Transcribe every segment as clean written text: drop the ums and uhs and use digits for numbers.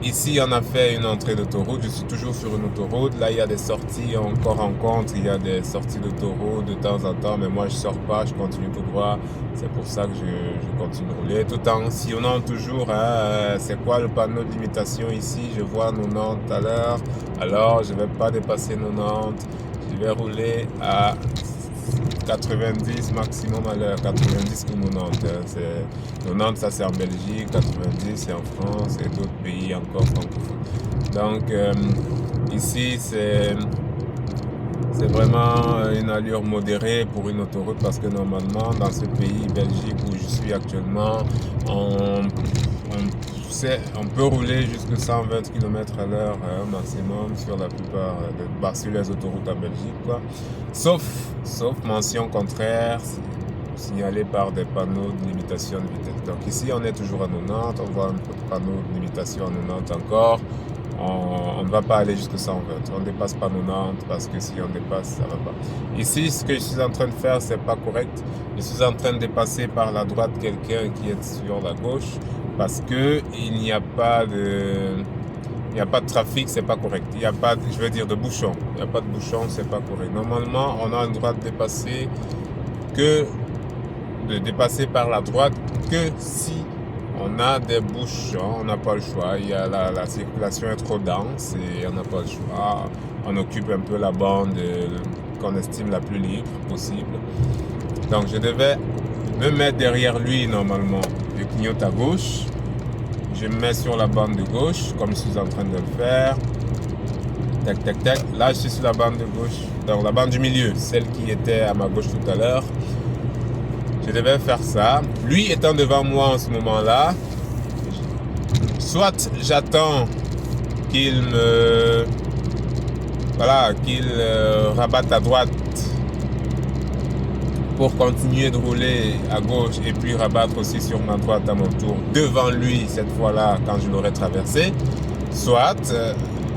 Ici, on a fait une entrée d'autoroute. Je suis toujours sur une autoroute. Là, il y a des sorties encore en contre. Il y a des sorties d'autoroute de temps en temps. Mais moi, je sors pas. Je continue tout droit. C'est pour ça que je continue de rouler. Tout en sillonnant toujours. Hein, c'est quoi le panneau de limitation ici? Je vois 90 à l'heure. Alors, je vais pas dépasser 90. Je vais rouler à 90 maximum à l'heure, 90 ou 90. C'est 90, ça c'est en Belgique, 90 c'est en France et d'autres pays encore francophones. Donc ici c'est vraiment une allure modérée pour une autoroute parce que normalement dans ce pays, Belgique où je suis actuellement, on peut rouler jusqu'à 120 km à l'heure maximum sur la plupart sur les autoroutes en Belgique, quoi. Sauf mention contraire signalée par des panneaux de limitation de vitesse. Donc ici on est toujours à 90, on voit un panneau de limitation à 90 encore. On ne va pas aller jusqu'à 120, on ne dépasse pas 90 parce que si on dépasse, ça ne va pas. Ici, ce que je suis en train de faire, c'est pas correct. Je suis en train de dépasser par la droite quelqu'un qui est sur la gauche parce que il n'y a pas de trafic, c'est pas correct. Il n'y a pas, je veux dire, de bouchon. Il n'y a pas de bouchon, c'est pas correct. Normalement, on a le droit de dépasser par la droite que si on a des bouchons, on n'a pas le choix. Il y a la circulation est trop dense et on n'a pas le choix. On occupe un peu la bande qu'on estime la plus libre possible. Donc je devais me mettre derrière lui normalement. Je clignote à gauche. Je me mets sur la bande de gauche comme je suis en train de le faire. Tac, tac, tac. Là, je suis sur la bande de gauche. Donc la bande du milieu, celle qui était à ma gauche tout à l'heure. Je devais faire ça. Lui étant devant moi en ce moment-là, soit j'attends qu'il rabatte à droite pour continuer de rouler à gauche et puis rabattre aussi sur ma droite à mon tour devant lui cette fois-là quand je l'aurai traversé. Soit,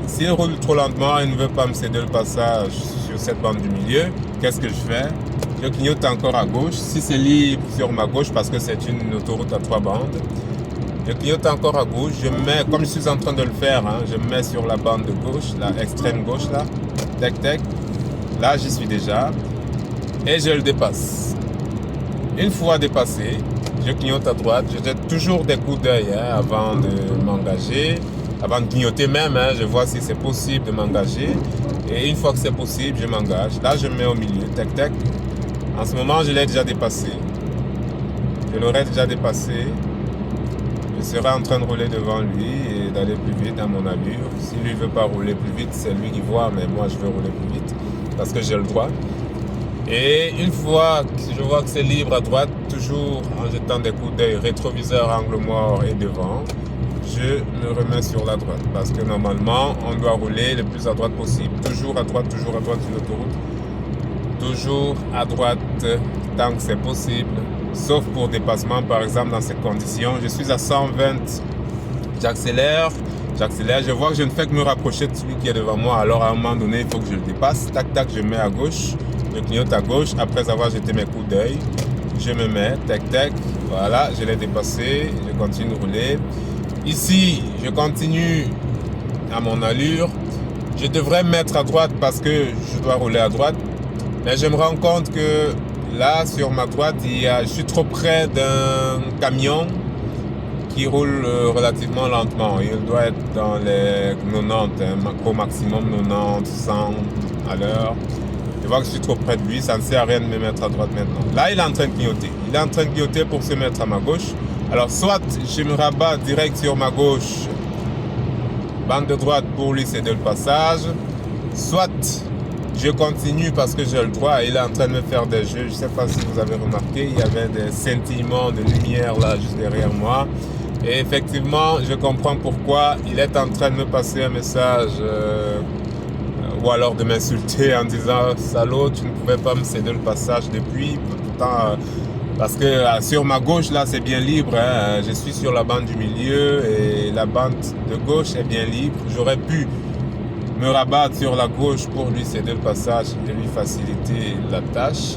s'il roule trop lentement et ne veut pas me céder le passage sur cette bande du milieu, qu'est-ce que je fais? Je clignote encore à gauche. Si c'est libre sur ma gauche, parce que c'est une autoroute à 3 bandes, je clignote encore à gauche. Je me mets, comme je suis en train de le faire, je me mets sur la bande de gauche, la extrême gauche là. Tac, tac. Là, j'y suis déjà. Et je le dépasse. Une fois dépassé, je clignote à droite. Je jette toujours des coups d'œil avant de m'engager. Avant de clignoter même, je vois si c'est possible de m'engager. Et une fois que c'est possible, je m'engage. Là, je me mets au milieu. Tac, tac. En ce moment, je l'ai déjà dépassé. Je l'aurais déjà dépassé. Je serai en train de rouler devant lui et d'aller plus vite à mon allure. Si lui ne veut pas rouler plus vite, c'est lui qui voit, mais moi, je veux rouler plus vite parce que j'ai le droit. Et une fois que je vois que c'est libre à droite, toujours en jetant des coups d'œil rétroviseur, angle mort et devant, je me remets sur la droite. Parce que normalement, on doit rouler le plus à droite possible. Toujours à droite sur l'autoroute. Toujours à droite tant que c'est possible. Sauf pour dépassement, par exemple, dans ces conditions. Je suis à 120. J'accélère. Je vois que je ne fais que me rapprocher de celui qui est devant moi. Alors à un moment donné, il faut que je le dépasse. Tac, tac, je mets à gauche. Je clignote à gauche. Après avoir jeté mes coups d'œil, je me mets. Tac, tac. Voilà, je l'ai dépassé. Je continue de rouler. Ici, je continue à mon allure. Je devrais me mettre à droite parce que je dois rouler à droite. Mais je me rends compte que là, sur ma droite, je suis trop près d'un camion qui roule relativement lentement. Il doit être dans les 90, au maximum 90, 100 à l'heure. Je vois que je suis trop près de lui, ça ne sert à rien de me mettre à droite maintenant. Là, il est en train de clignoter. Il est en train de clignoter pour se mettre à ma gauche. Alors, soit je me rabats direct sur ma gauche, bande de droite pour lui céder le passage, soit je continue parce que j'ai le droit. Il est en train de me faire des jeux. Je ne sais pas si vous avez remarqué, il y avait des scintillements de lumière là juste derrière moi. Et effectivement, je comprends pourquoi il est en train de me passer un message ou alors de m'insulter en disant « Salaud, tu ne pouvais pas me céder le passage depuis. » Pourtant, parce que sur ma gauche, là, c'est bien libre. Je suis sur la bande du milieu et la bande de gauche est bien libre. J'aurais pu me rabattre sur la gauche pour lui céder le passage et lui faciliter la tâche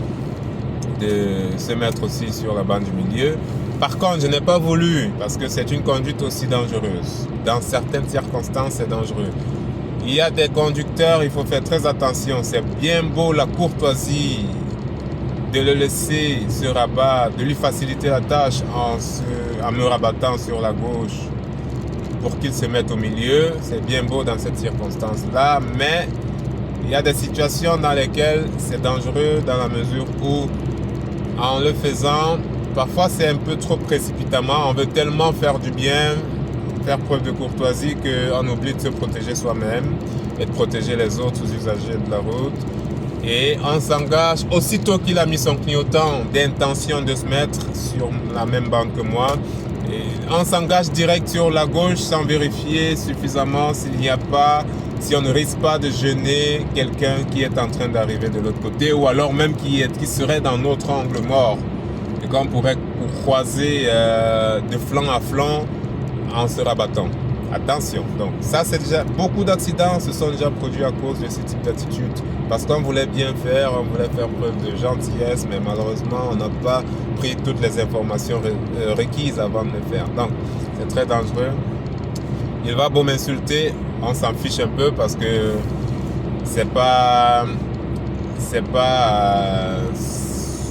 de se mettre aussi sur la bande du milieu. Par contre, je n'ai pas voulu, parce que c'est une conduite aussi dangereuse. Dans certaines circonstances, c'est dangereux. Il y a des conducteurs, il faut faire très attention. C'est bien beau la courtoisie de le laisser se rabattre, de lui faciliter la tâche en me rabattant sur la gauche pour qu'il se mette au milieu. C'est bien beau dans cette circonstance-là, mais il y a des situations dans lesquelles c'est dangereux dans la mesure où, en le faisant, parfois c'est un peu trop précipitamment. On veut tellement faire du bien, faire preuve de courtoisie qu'on oublie de se protéger soi-même et de protéger les autres usagers de la route. Et on s'engage, aussitôt qu'il a mis son clignotant d'intention de se mettre sur la même bande que moi, et on s'engage direct sur la gauche sans vérifier suffisamment si on ne risque pas de gêner quelqu'un qui est en train d'arriver de l'autre côté, ou alors même qui serait dans notre angle mort et qu'on pourrait croiser de flanc à flanc en se rabattant. Attention, donc ça c'est déjà, beaucoup d'accidents se sont déjà produits à cause de ce type d'attitude, parce qu'on voulait bien faire, on voulait faire preuve de gentillesse, mais malheureusement on n'a pas pris toutes les informations requises avant de le faire. Donc c'est très dangereux. Il va beau m'insulter, on s'en fiche un peu, parce que c'est pas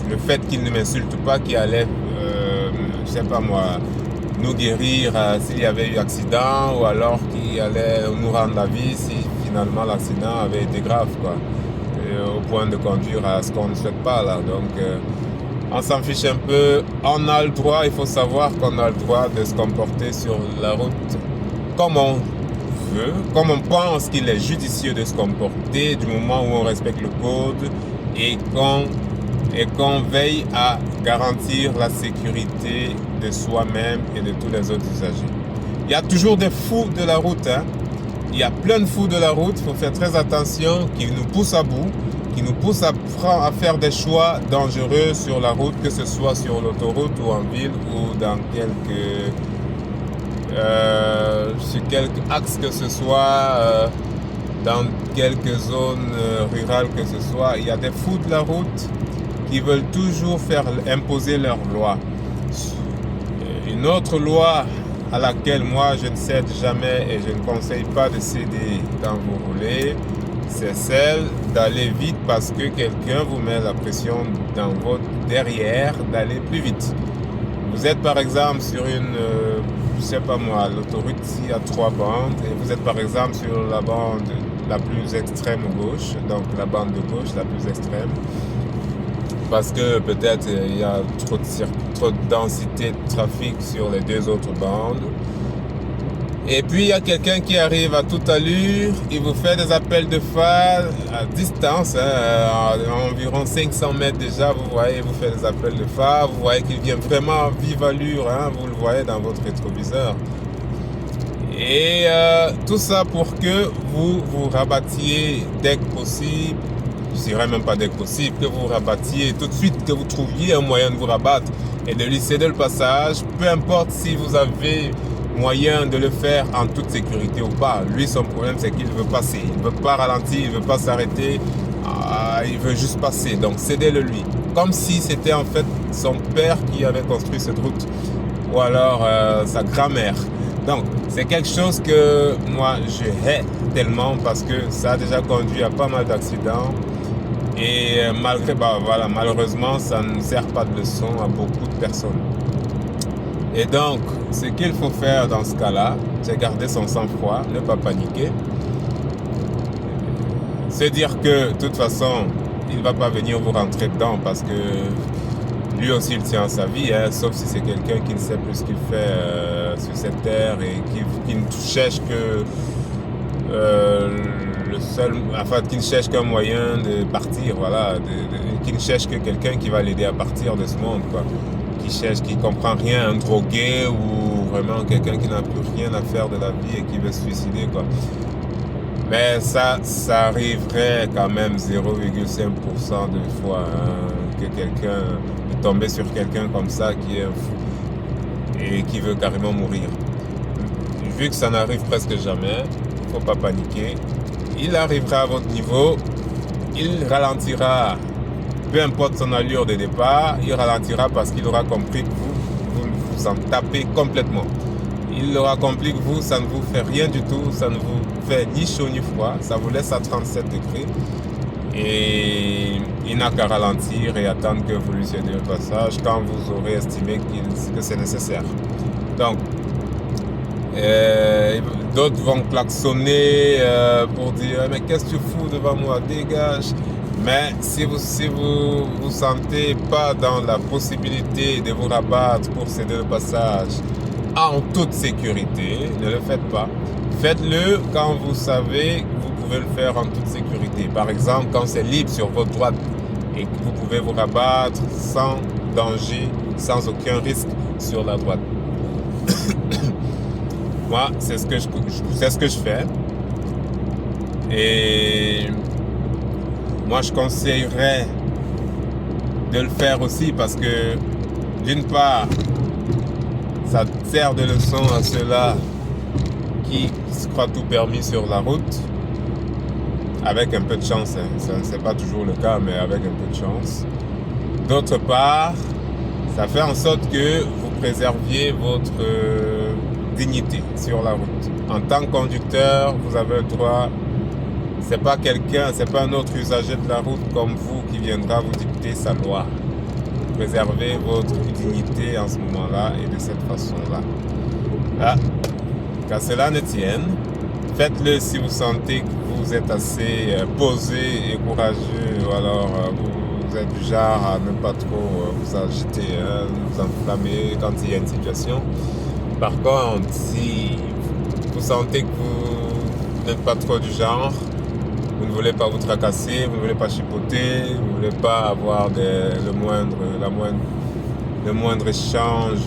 le fait qu'il ne m'insulte pas qui allait je sais pas moi, nous guérir s'il y avait eu accident, ou alors qui allait nous rendre la vie si finalement l'accident avait été grave, quoi, au point de conduire à ce qu'on ne souhaite pas là. Donc on s'en fiche un peu. On a le droit, il faut savoir qu'on a le droit de se comporter sur la route comme on veut, comme on pense qu'il est judicieux de se comporter, du moment où on respecte le code et qu'on veille à garantir la sécurité de soi-même et de tous les autres usagers. Il y a toujours des fous de la route, hein. Il y a plein de fous de la route, il faut faire très attention, qui nous poussent à bout, qui nous poussent à faire des choix dangereux sur la route, que ce soit sur l'autoroute ou en ville, ou dans sur quelques axes que ce soit, dans quelques zones rurales que ce soit. Il y a des fous de la route qui veulent toujours faire imposer leur loi. Une autre loi à laquelle moi je ne cède jamais et je ne conseille pas de céder quand vous roulez, c'est celle d'aller vite parce que quelqu'un vous met la pression dans votre derrière d'aller plus vite. Vous êtes par exemple sur une, je sais pas moi, l'autoroute ici a 3 bandes, et vous êtes par exemple sur la bande la plus extrême gauche, donc la bande de gauche la plus extrême, parce que peut-être il y a trop de densité de trafic sur les 2 autres bandes. Et puis il y a quelqu'un qui arrive à toute allure, il vous fait des appels de phare à distance, à environ 500 mètres déjà, vous voyez, il vous fait des appels de phare, vous voyez qu'il vient vraiment à vive allure, vous le voyez dans votre rétroviseur. Et tout ça pour que vous vous rabattiez dès que possible, je dirais même pas dès que possible, que vous rabattiez tout de suite, que vous trouviez un moyen de vous rabattre et de lui céder le passage, peu importe si vous avez moyen de le faire en toute sécurité ou pas. Lui, son problème, c'est qu'il veut passer. Il ne veut pas ralentir, il ne veut pas s'arrêter, il veut juste passer. Donc, cédez-le lui. Comme si c'était en fait son père qui avait construit cette route, ou alors sa grand-mère. Donc, c'est quelque chose que moi, je hais tellement parce que ça a déjà conduit à pas mal d'accidents. Et malheureusement, ça ne sert pas de leçon à beaucoup de personnes. Et donc, ce qu'il faut faire dans ce cas-là, c'est garder son sang-froid, ne pas paniquer. Se dire que, de toute façon, il ne va pas venir vous rentrer dedans parce que lui aussi, il tient à sa vie, sauf si c'est quelqu'un qui ne sait plus ce qu'il fait sur cette terre et qui ne cherche que qui ne cherche qu'un moyen de partir, voilà, qui ne cherche que quelqu'un qui va l'aider à partir de ce monde, quoi. Qui comprend rien, un drogué ou vraiment quelqu'un qui n'a plus rien à faire de la vie et qui veut se suicider, quoi. Mais ça arriverait quand même 0,5% de fois que quelqu'un de tomber sur quelqu'un comme ça qui est un fou et qui veut carrément mourir. Vu que ça n'arrive presque jamais, il ne faut pas paniquer. Il arrivera à votre niveau, il ralentira. Peu importe son allure de départ, il ralentira parce qu'il aura compris que vous en tapez complètement. Il aura compris que vous, ça ne vous fait rien du tout, ça ne vous fait ni chaud ni froid, ça vous laisse à 37 degrés. Et il n'a qu'à ralentir et attendre que vous lui cédiez le passage quand vous aurez estimé que c'est nécessaire. Donc, d'autres vont klaxonner pour dire mais qu'est-ce que tu fous devant moi, dégage. Mais si vous vous sentez pas dans la possibilité de vous rabattre pour céder le passage en toute sécurité, ne le faites pas. Faites-le quand vous savez que vous pouvez le faire en toute sécurité. Par exemple, quand c'est libre sur votre droite et que vous pouvez vous rabattre sans danger, sans aucun risque sur la droite. Moi, c'est ce que je fais. Et moi, je conseillerais de le faire aussi parce que, d'une part, ça sert de leçon à ceux-là qui se croient tout permis sur la route, avec un peu de chance. Ça, c'est pas toujours le cas, mais avec un peu de chance. D'autre part, ça fait en sorte que vous préserviez votre dignité sur la route. En tant que conducteur, vous avez le droit. C'est pas un autre usager de la route comme vous qui viendra vous dicter sa loi. Préservez votre dignité en ce moment-là et de cette façon-là. Là, qu'à cela ne tienne, faites-le si vous sentez que vous êtes assez posé et courageux, ou alors vous êtes du genre à ne pas trop vous agiter, vous enflammer quand il y a une situation. Par contre, si vous sentez que vous n'êtes pas trop du genre, vous ne voulez pas vous tracasser, vous ne voulez pas chipoter, vous ne voulez pas avoir le moindre échange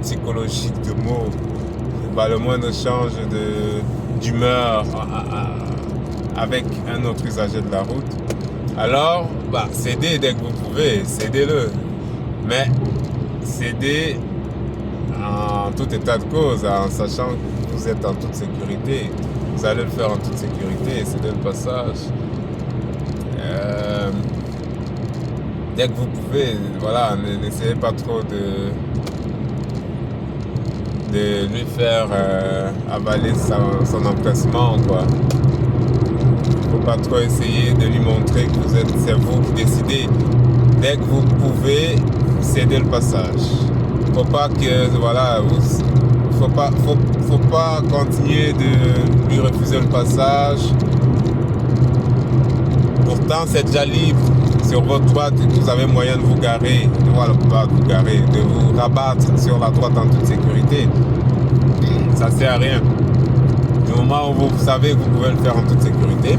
psychologique de mots, le moindre échange d'humeur avec un autre usager de la route. Alors, cédez dès que vous pouvez, cédez-le. Mais cédez en tout état de cause, en sachant que vous êtes en toute sécurité. Vous allez le faire en toute sécurité, cédez le passage. Dès que vous pouvez, voilà, n'essayez pas trop de lui faire avaler son empressement, quoi. Faut pas trop essayer de lui montrer que c'est vous qui décidez. Dès que vous pouvez, cédez le passage. Faut pas que, voilà, faut pas continuer de lui refuser le passage. Pourtant, c'est déjà libre. Sur votre droite, vous avez moyen de vous garer, de vous rabattre sur la droite en toute sécurité. Ça ne sert à rien. Du moment où vous savez que vous pouvez le faire en toute sécurité,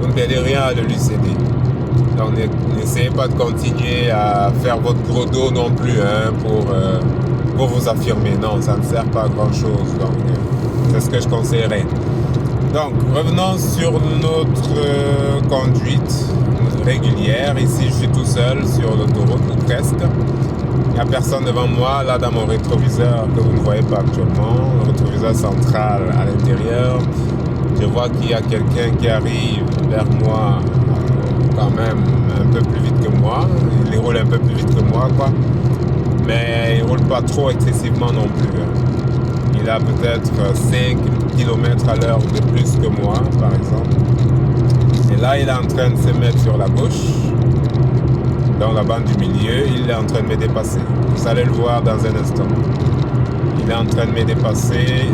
vous ne perdez rien à le lui céder. Donc n'essayez pas de continuer à faire votre gros dos non plus pour vous affirmer. Non, ça ne sert pas à grand chose. Donc c'est ce que je conseillerais. Donc revenons sur notre conduite régulière. Ici je suis tout seul sur l'autoroute, ou presque. Il n'y a personne devant moi, là dans mon rétroviseur que vous ne voyez pas actuellement, le rétroviseur central à l'intérieur. Je vois qu'il y a quelqu'un qui arrive vers moi quand même un peu plus vite que moi. Il roule un peu plus vite que moi, quoi. Mais il ne roule pas trop excessivement non plus. Il a peut-être 5 km à l'heure de plus que moi, par exemple. Et là, il est en train de se mettre sur la gauche, dans la bande du milieu. Il est en train de me dépasser. Vous allez le voir dans un instant. Il est en train de me dépasser.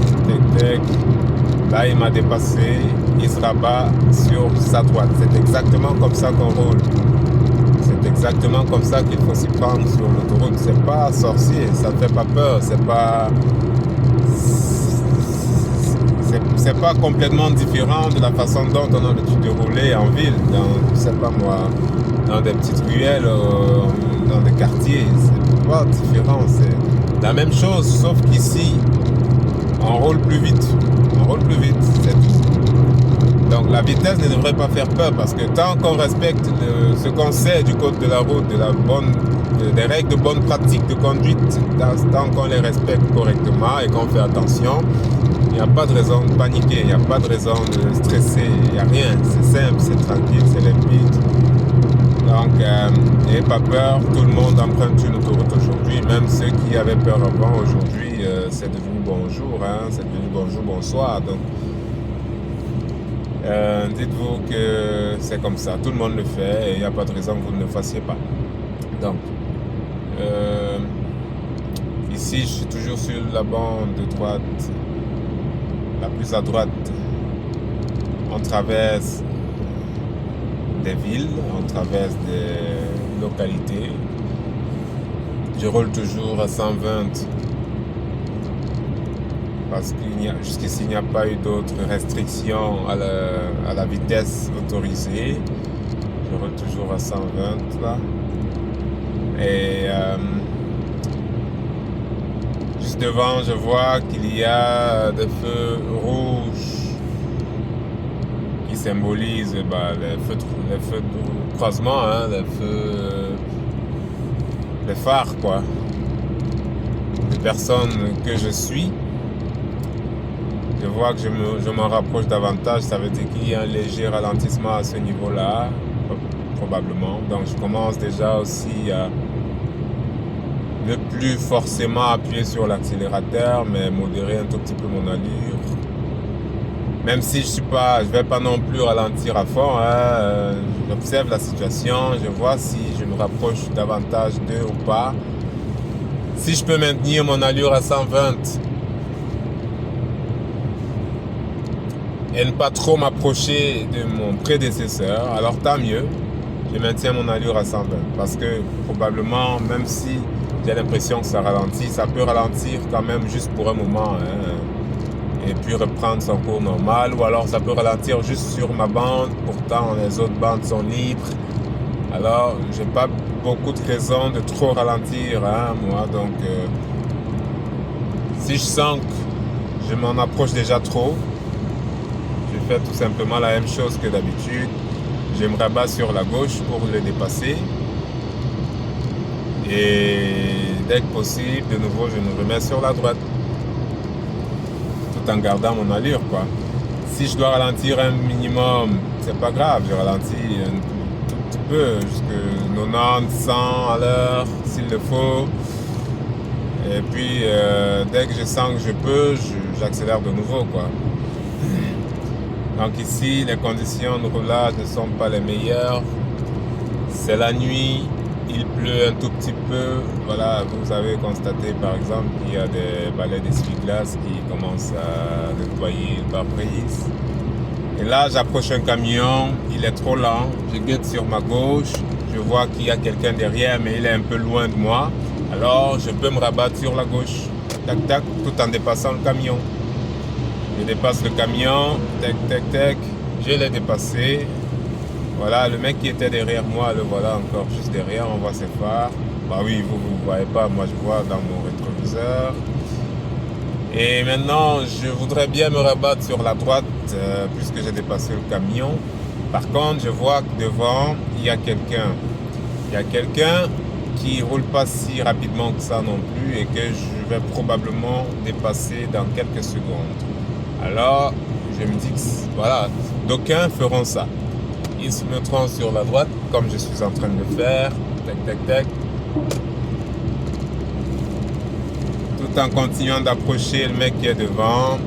Là, il m'a dépassé. Il se rabat sur sa droite. C'est exactement comme ça qu'on roule. C'est exactement comme ça qu'il faut s'y prendre sur l'autoroute. C'est pas sorcier, ça ne fait pas peur. C'est pas complètement différent de la façon dont on a l'habitude de rouler en ville, dans des petites ruelles, dans des quartiers. C'est pas différent, c'est la même chose, sauf qu'ici, on roule plus vite. C'est tout. Donc la vitesse ne devrait pas faire peur parce que tant qu'on respecte ce qu'on sait du code de la route, des règles de bonne pratique de conduite, tant qu'on les respecte correctement et qu'on fait attention, il n'y a pas de raison de paniquer, il n'y a pas de raison de stresser, il n'y a rien. C'est simple, c'est tranquille, c'est limpide. Donc, n'ayez pas peur, tout le monde emprunte une autoroute aujourd'hui, même ceux qui avaient peur avant, aujourd'hui, c'est devenu bonjour, hein, c'est devenu bonjour, bonsoir. Donc, dites-vous que c'est comme ça, tout le monde le fait et il n'y a pas de raison que vous ne le fassiez pas. Donc, ici, je suis toujours sur la bande de droite, la plus à droite. On traverse des villes, on traverse des localités. Je roule toujours à 120 parce jusqu'ici il n'y a pas eu d'autres restrictions à la vitesse autorisée. Je roule toujours à 120 là. Et juste devant, je vois qu'il y a des feux rouges qui symbolisent les feux de croisement, hein, les phares, quoi. Les personnes que je suis, je vois que je m'en rapproche davantage. Ça veut dire qu'il y a un léger ralentissement à ce niveau-là, probablement. Donc je commence déjà aussi à ne plus forcément appuyer sur l'accélérateur, mais modérer un tout petit peu mon allure. Même si je vais pas non plus ralentir à fond, hein. J'observe la situation, je vois si je me rapproche davantage d'eux ou pas. Si je peux maintenir mon allure à 120 et ne pas trop m'approcher de mon prédécesseur, alors tant mieux. Je maintiens mon allure à 120 parce que probablement, même si j'ai l'impression que ça ralentit, ça peut ralentir quand même juste pour un moment, hein, et puis reprendre son cours normal, ou alors ça peut ralentir juste sur ma bande, pourtant les autres bandes sont libres. Alors j'ai pas beaucoup de raisons de trop ralentir, hein, moi. Donc si je sens que je m'en approche déjà trop, je fais tout simplement la même chose que d'habitude. Je me rabats sur la gauche pour le dépasser. Et dès que possible, de nouveau, je me remets sur la droite. Tout en gardant mon allure, quoi. Si je dois ralentir un minimum, c'est pas grave. Je ralentis un tout petit peu, jusqu'à 90, 100 à l'heure, s'il le faut. Et puis, dès que je sens que je peux, j'accélère de nouveau, quoi. Donc ici, les conditions de roulage ne sont pas les meilleures. C'est la nuit, il pleut un tout petit peu. Voilà, vous avez constaté par exemple qu'il y a des balais d'essuie-glace qui commencent à nettoyer le pare-brise. Et là, j'approche un camion, il est trop lent. Je guette sur ma gauche, je vois qu'il y a quelqu'un derrière, mais il est un peu loin de moi. Alors, je peux me rabattre sur la gauche, tac tac, tout en dépassant le camion. Je dépasse le camion, tac, tac, tac, je l'ai dépassé. Voilà, le mec qui était derrière moi, le voilà encore juste derrière, on voit ses phares. Bah oui, vous ne voyez pas, moi je vois dans mon rétroviseur. Et maintenant, je voudrais bien me rabattre sur la droite, puisque j'ai dépassé le camion. Par contre, je vois que devant, il y a quelqu'un. Il y a quelqu'un qui roule pas si rapidement que ça non plus et que je vais probablement dépasser dans quelques secondes. Alors, je me dis que voilà, d'aucuns feront ça. Ils se mettront sur la droite, comme je suis en train de le faire, tac, tac, tac, tout en continuant d'approcher le mec qui est devant.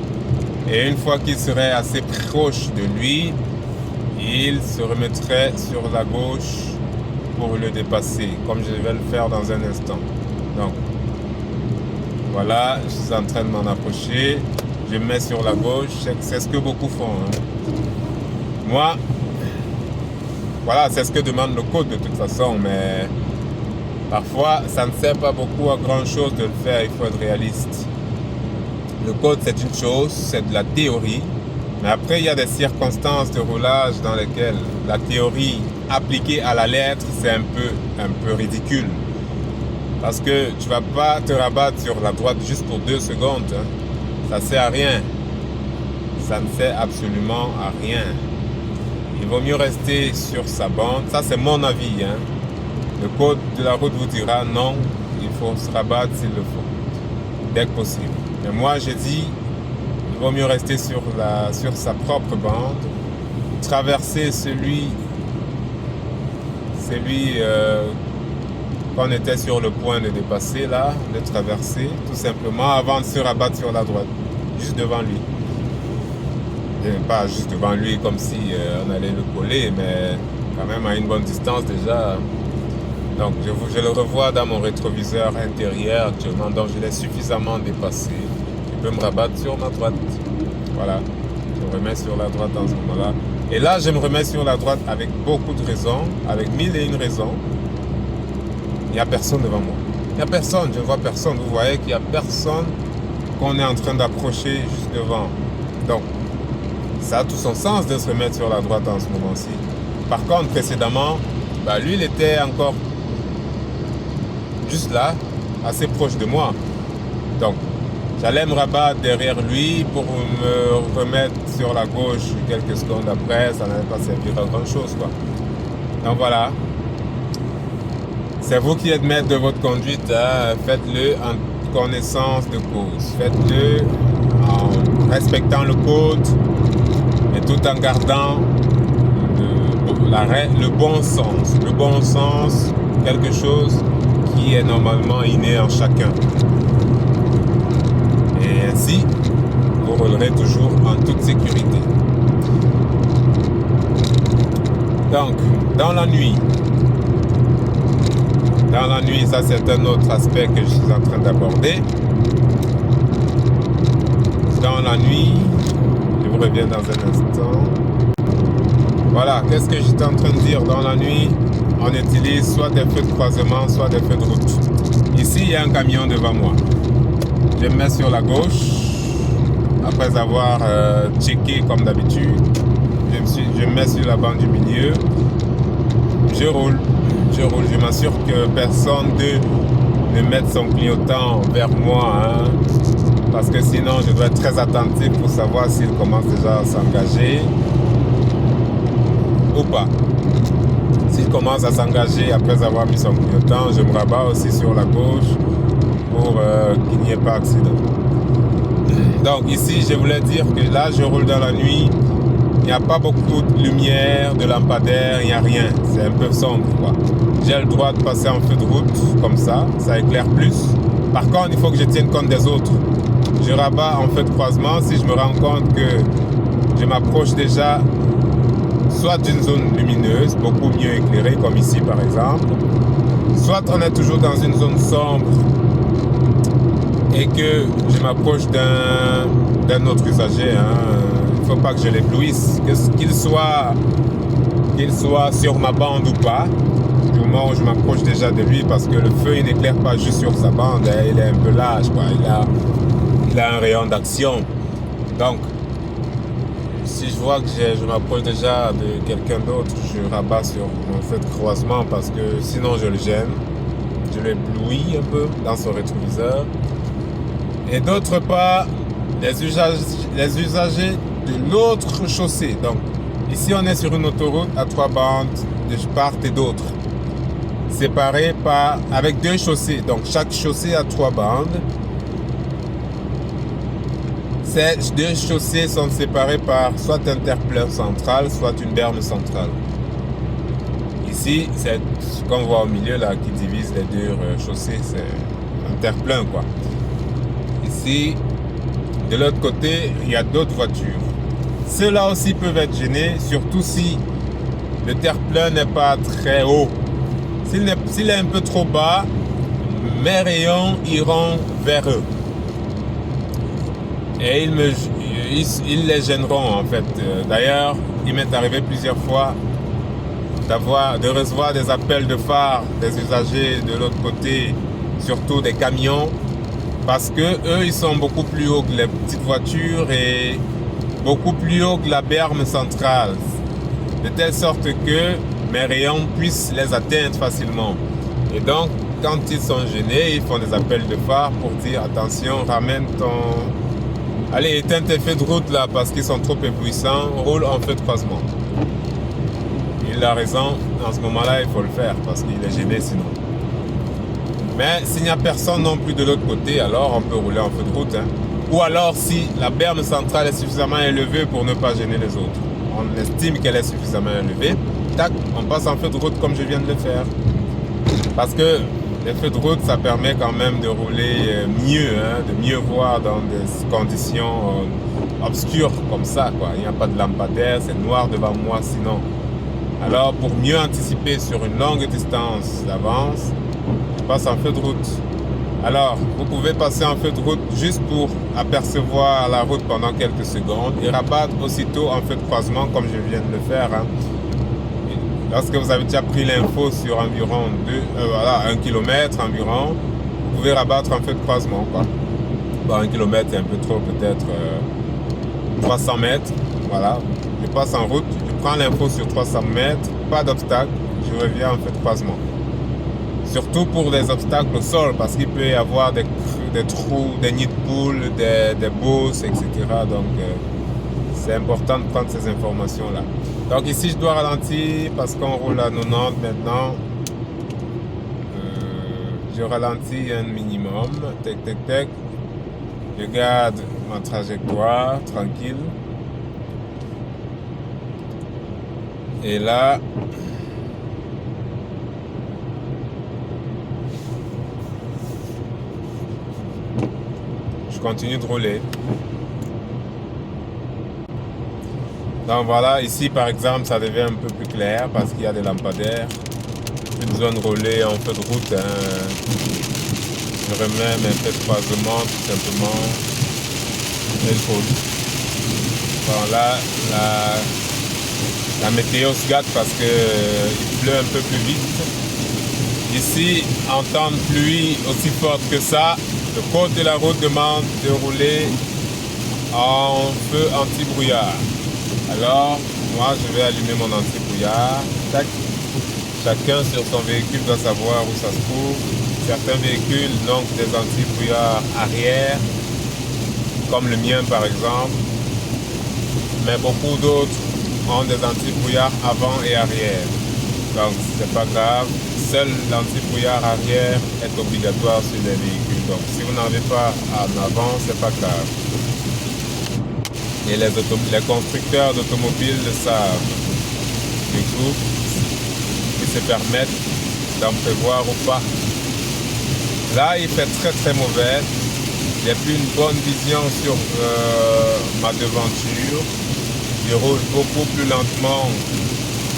Et une fois qu'il serait assez proche de lui, il se remettrait sur la gauche pour le dépasser, comme je vais le faire dans un instant. Donc, voilà, je suis en train de m'en approcher. Je me mets sur la gauche, c'est ce que beaucoup font. Hein. Moi, voilà, c'est ce que demande le code de toute façon, mais parfois, ça ne sert pas beaucoup à grand chose de le faire, il faut être réaliste. Le code, c'est une chose, c'est de la théorie, mais après, il y a des circonstances de roulage dans lesquelles la théorie appliquée à la lettre, c'est un peu ridicule. Parce que tu ne vas pas te rabattre sur la droite juste pour 2 secondes. Hein. Ça ne sert à rien. Ça ne sert absolument à rien. Il vaut mieux rester sur sa bande. Ça, c'est mon avis. Hein. Le code de la route vous dira non, il faut se rabattre s'il le faut, dès que possible. Mais moi, je dis, il vaut mieux rester sur sa propre bande, traverser C'est lui qu'on était sur le point de dépasser là, de traverser, tout simplement, avant de se rabattre sur la droite, juste devant lui. Et pas juste devant lui comme si on allait le coller, mais quand même à une bonne distance déjà. Donc je le revois dans mon rétroviseur intérieur actuellement, donc je l'ai suffisamment dépassé. Je peux me rabattre sur ma droite. Voilà, je me remets sur la droite en ce moment-là. Et là, je me remets sur la droite avec beaucoup de raisons, avec 1001 raisons. Il n'y a personne devant moi. Il n'y a personne, je ne vois personne. Vous voyez qu'il n'y a personne qu'on est en train d'approcher juste devant. Donc, ça a tout son sens de se remettre sur la droite en ce moment-ci. Par contre, précédemment, lui, il était encore juste là, assez proche de moi. Donc, j'allais me rabattre derrière lui pour me remettre sur la gauche quelques secondes après. Ça n'allait pas servir à grand-chose, quoi. Donc, voilà. C'est vous qui êtes maître de votre conduite. Hein. Faites-le en connaissance de cause. Faites-le en respectant le code et tout en gardant le bon sens. Le bon sens, quelque chose qui est normalement inné en chacun. Et ainsi, vous roulerez toujours en toute sécurité. Donc, dans la nuit, ça c'est un autre aspect que je suis en train d'aborder. Dans la nuit, je vous reviens dans un instant. Voilà, qu'est-ce que j'étais en train de dire? Dans la nuit, on utilise soit des feux de croisement, soit des feux de route. Ici, il y a un camion devant moi. Je me mets sur la gauche, après avoir checké comme d'habitude. Je me mets sur la bande du milieu. Je roule. Je m'assure que personne ne mette son clignotant vers moi. Hein, parce que sinon, je dois être très attentif pour savoir s'il commence déjà à s'engager ou pas. S'il commence à s'engager après avoir mis son clignotant, je me rabats aussi sur la gauche pour qu'il n'y ait pas d'accident. Donc ici, je voulais dire que là, je roule dans la nuit. Il n'y a pas beaucoup de lumière, de lampadaire, il n'y a rien. C'est un peu sombre, quoi. J'ai le droit de passer en feu de route, comme ça éclaire plus. Par contre, il faut que je tienne compte des autres. Je rabats en feu de croisement si je me rends compte que je m'approche déjà soit d'une zone lumineuse, beaucoup mieux éclairée, comme ici par exemple, soit on est toujours dans une zone sombre et que je m'approche d'un autre usager. Il ne faut pas que je l'éblouisse, qu'il soit sur ma bande ou pas, du moment où je m'approche déjà de lui, parce que le feu il n'éclaire pas juste sur sa bande, il est un peu large, quoi. Il a un rayon d'action. Donc, si je vois que je m'approche déjà de quelqu'un d'autre, je rabats sur mon feu de croisement parce que sinon je le gêne. Je l'éblouis un peu dans son rétroviseur. Et d'autre part, les usagers de l'autre chaussée. Donc, ici on est sur une autoroute à 3 bandes de part et d'autre. Séparées avec 2 chaussées. Donc, chaque chaussée a 3 bandes. Ces 2 chaussées sont séparées par soit un terre-plein central, soit une berme centrale. Ici, c'est ce qu'on voit au milieu là qui divise les 2 chaussées, c'est un terre-plein, quoi. Ici, de l'autre côté, il y a d'autres voitures. Ceux-là aussi peuvent être gênés, surtout si le terre-plein n'est pas très haut. S'il est un peu trop bas, mes rayons iront vers eux. Et ils les gêneront en fait. D'ailleurs, il m'est arrivé plusieurs fois de recevoir des appels de phare des usagers de l'autre côté, surtout des camions, parce que eux ils sont beaucoup plus hauts que les petites voitures et beaucoup plus haut que la berme centrale, de telle sorte que mes rayons puissent les atteindre facilement. Et donc, quand ils sont gênés, ils font des appels de phare pour dire attention, ramène ton... Allez, éteins tes feux de route là parce qu'ils sont trop éblouissants, roule en feu de croisement. Il a raison, en ce moment-là, il faut le faire parce qu'il est gêné sinon. Mais s'il n'y a personne non plus de l'autre côté, alors on peut rouler en feu de route. Hein. Ou alors si la berme centrale est suffisamment élevée pour ne pas gêner les autres. On estime qu'elle est suffisamment élevée. tac, on passe en feu de route comme je viens de le faire. Parce que les feux de route, ça permet quand même de rouler mieux, hein, de mieux voir dans des conditions obscures comme ça, quoi. Il n'y a pas de lampadaire, c'est noir devant moi sinon. Alors, pour mieux anticiper sur une longue distance d'avance, je passe en feu de route. Alors, vous pouvez passer en feu de route juste pour apercevoir la route pendant quelques secondes et rabattre aussitôt en feu de croisement comme je viens de le faire, hein. Lorsque vous avez déjà pris l'info sur environ 1 km environ, vous pouvez rabattre en feu de croisement, quoi. Bon, 1 km c'est un peu trop, peut-être 300 mètres. Voilà, je passe en route, je prends l'info sur 300 mètres, pas d'obstacle, je reviens en feu de croisement. Surtout pour des obstacles au sol, parce qu'il peut y avoir des trous, des nids de poules, des bosses, etc. Donc, c'est important de prendre ces informations-là. Donc ici, je dois ralentir parce qu'on roule à 90 maintenant. Je ralentis un minimum. Tac, tac, tac. Je garde ma trajectoire tranquille. Et là, je continue de rouler. Donc voilà, ici par exemple, ça devient un peu plus clair parce qu'il y a des lampadaires. Une zone relais en feu de route. Hein. Je remets mes feux de croisement tout simplement. Et il faut. Bon là, la météo se gâte parce que il pleut un peu plus vite. Ici, en temps de pluie aussi forte que ça, le code de la route demande de rouler en feu anti-brouillard. Alors, moi, je vais allumer mon anti-brouillard. Tac. Chacun sur son véhicule doit savoir où ça se trouve. Certains véhicules n'ont que des anti-brouillards arrière, comme le mien par exemple. Mais beaucoup d'autres ont des anti-brouillards avant et arrière. Donc, c'est pas grave. Seul l'anti-brouillard arrière est obligatoire sur les véhicules. Donc, si vous n'avez pas en avant, c'est pas grave. Et les constructeurs d'automobiles le savent. Du coup, ils se permettent d'en prévoir ou pas. Là, il fait très très mauvais. J'ai plus une bonne vision sur ma devanture. Je roule beaucoup plus lentement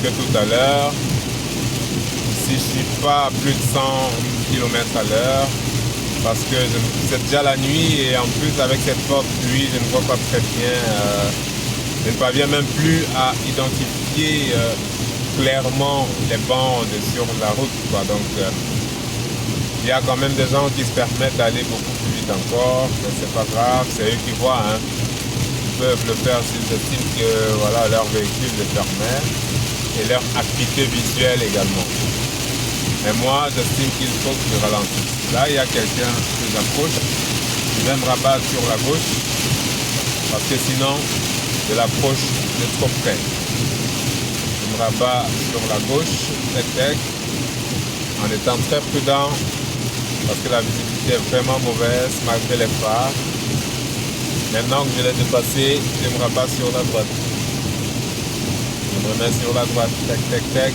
que tout à l'heure. Si je suis pas à plus de 100 km à l'heure, parce que c'est déjà la nuit et en plus avec cette forte pluie, je ne vois pas très bien, je ne parviens même plus à identifier clairement les bandes sur la route, quoi. Donc il y a quand même des gens qui se permettent d'aller beaucoup plus vite encore, mais c'est pas grave, c'est eux qui voient, hein. Ils peuvent le faire s'ils estiment que voilà, leur véhicule le permet et leur activité visuelle également. Mais moi, j'estime qu'il faut que je ralentisse. Là, il y a quelqu'un qui s'approche. Je vais me rabattre sur la gauche. Parce que sinon, je l'approche de trop près. Je me rabats sur la gauche, tac, en étant très prudent. Parce que la visibilité est vraiment mauvaise, malgré les phares. Maintenant que je l'ai dépassé, je me rabats sur la droite. Je me remets sur la droite, tac.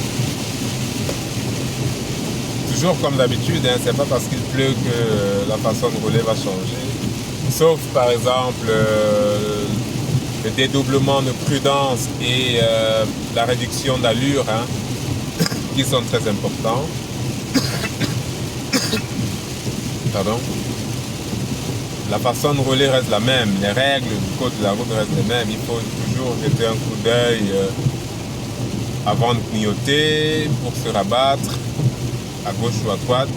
Toujours comme d'habitude, hein, c'est pas parce qu'il pleut que la façon de rouler va changer. Sauf par exemple le dédoublement de prudence et la réduction d'allure, hein, qui sont très importants. Pardon. La façon de rouler reste la même, les règles du code de la route restent les mêmes. Il faut toujours jeter un coup d'œil avant de clignoter pour se rabattre à gauche ou à droite,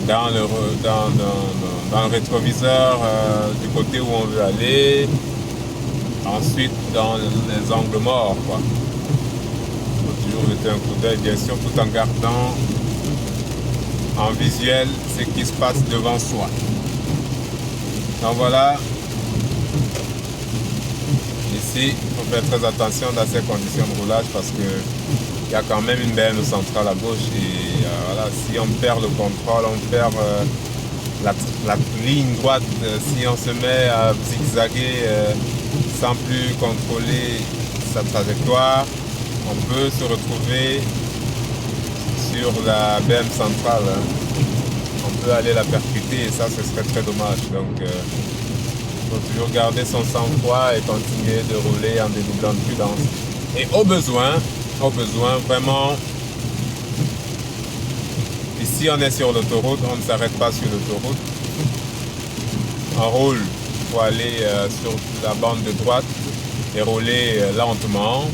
dans le rétroviseur du côté où on veut aller, ensuite dans les angles morts, quoi. Il faut toujours jeter un coup d'œil, bien sûr, tout en gardant en visuel ce qui se passe devant soi. Donc voilà, ici, il faut faire très attention dans ces conditions de roulage parce que il y a quand même une benne centrale à gauche et voilà, si on perd le contrôle, on perd la ligne droite, si on se met à zigzaguer sans plus contrôler sa trajectoire, on peut se retrouver sur la BM centrale. On peut aller la percuter et ça, ce serait très dommage. Donc, il faut toujours garder son sang-froid et continuer de rouler en dédoublant de prudence. Et au besoin, vraiment, ici on est sur l'autoroute, on ne s'arrête pas sur l'autoroute. On roule, il faut aller sur la bande de droite et rouler lentement.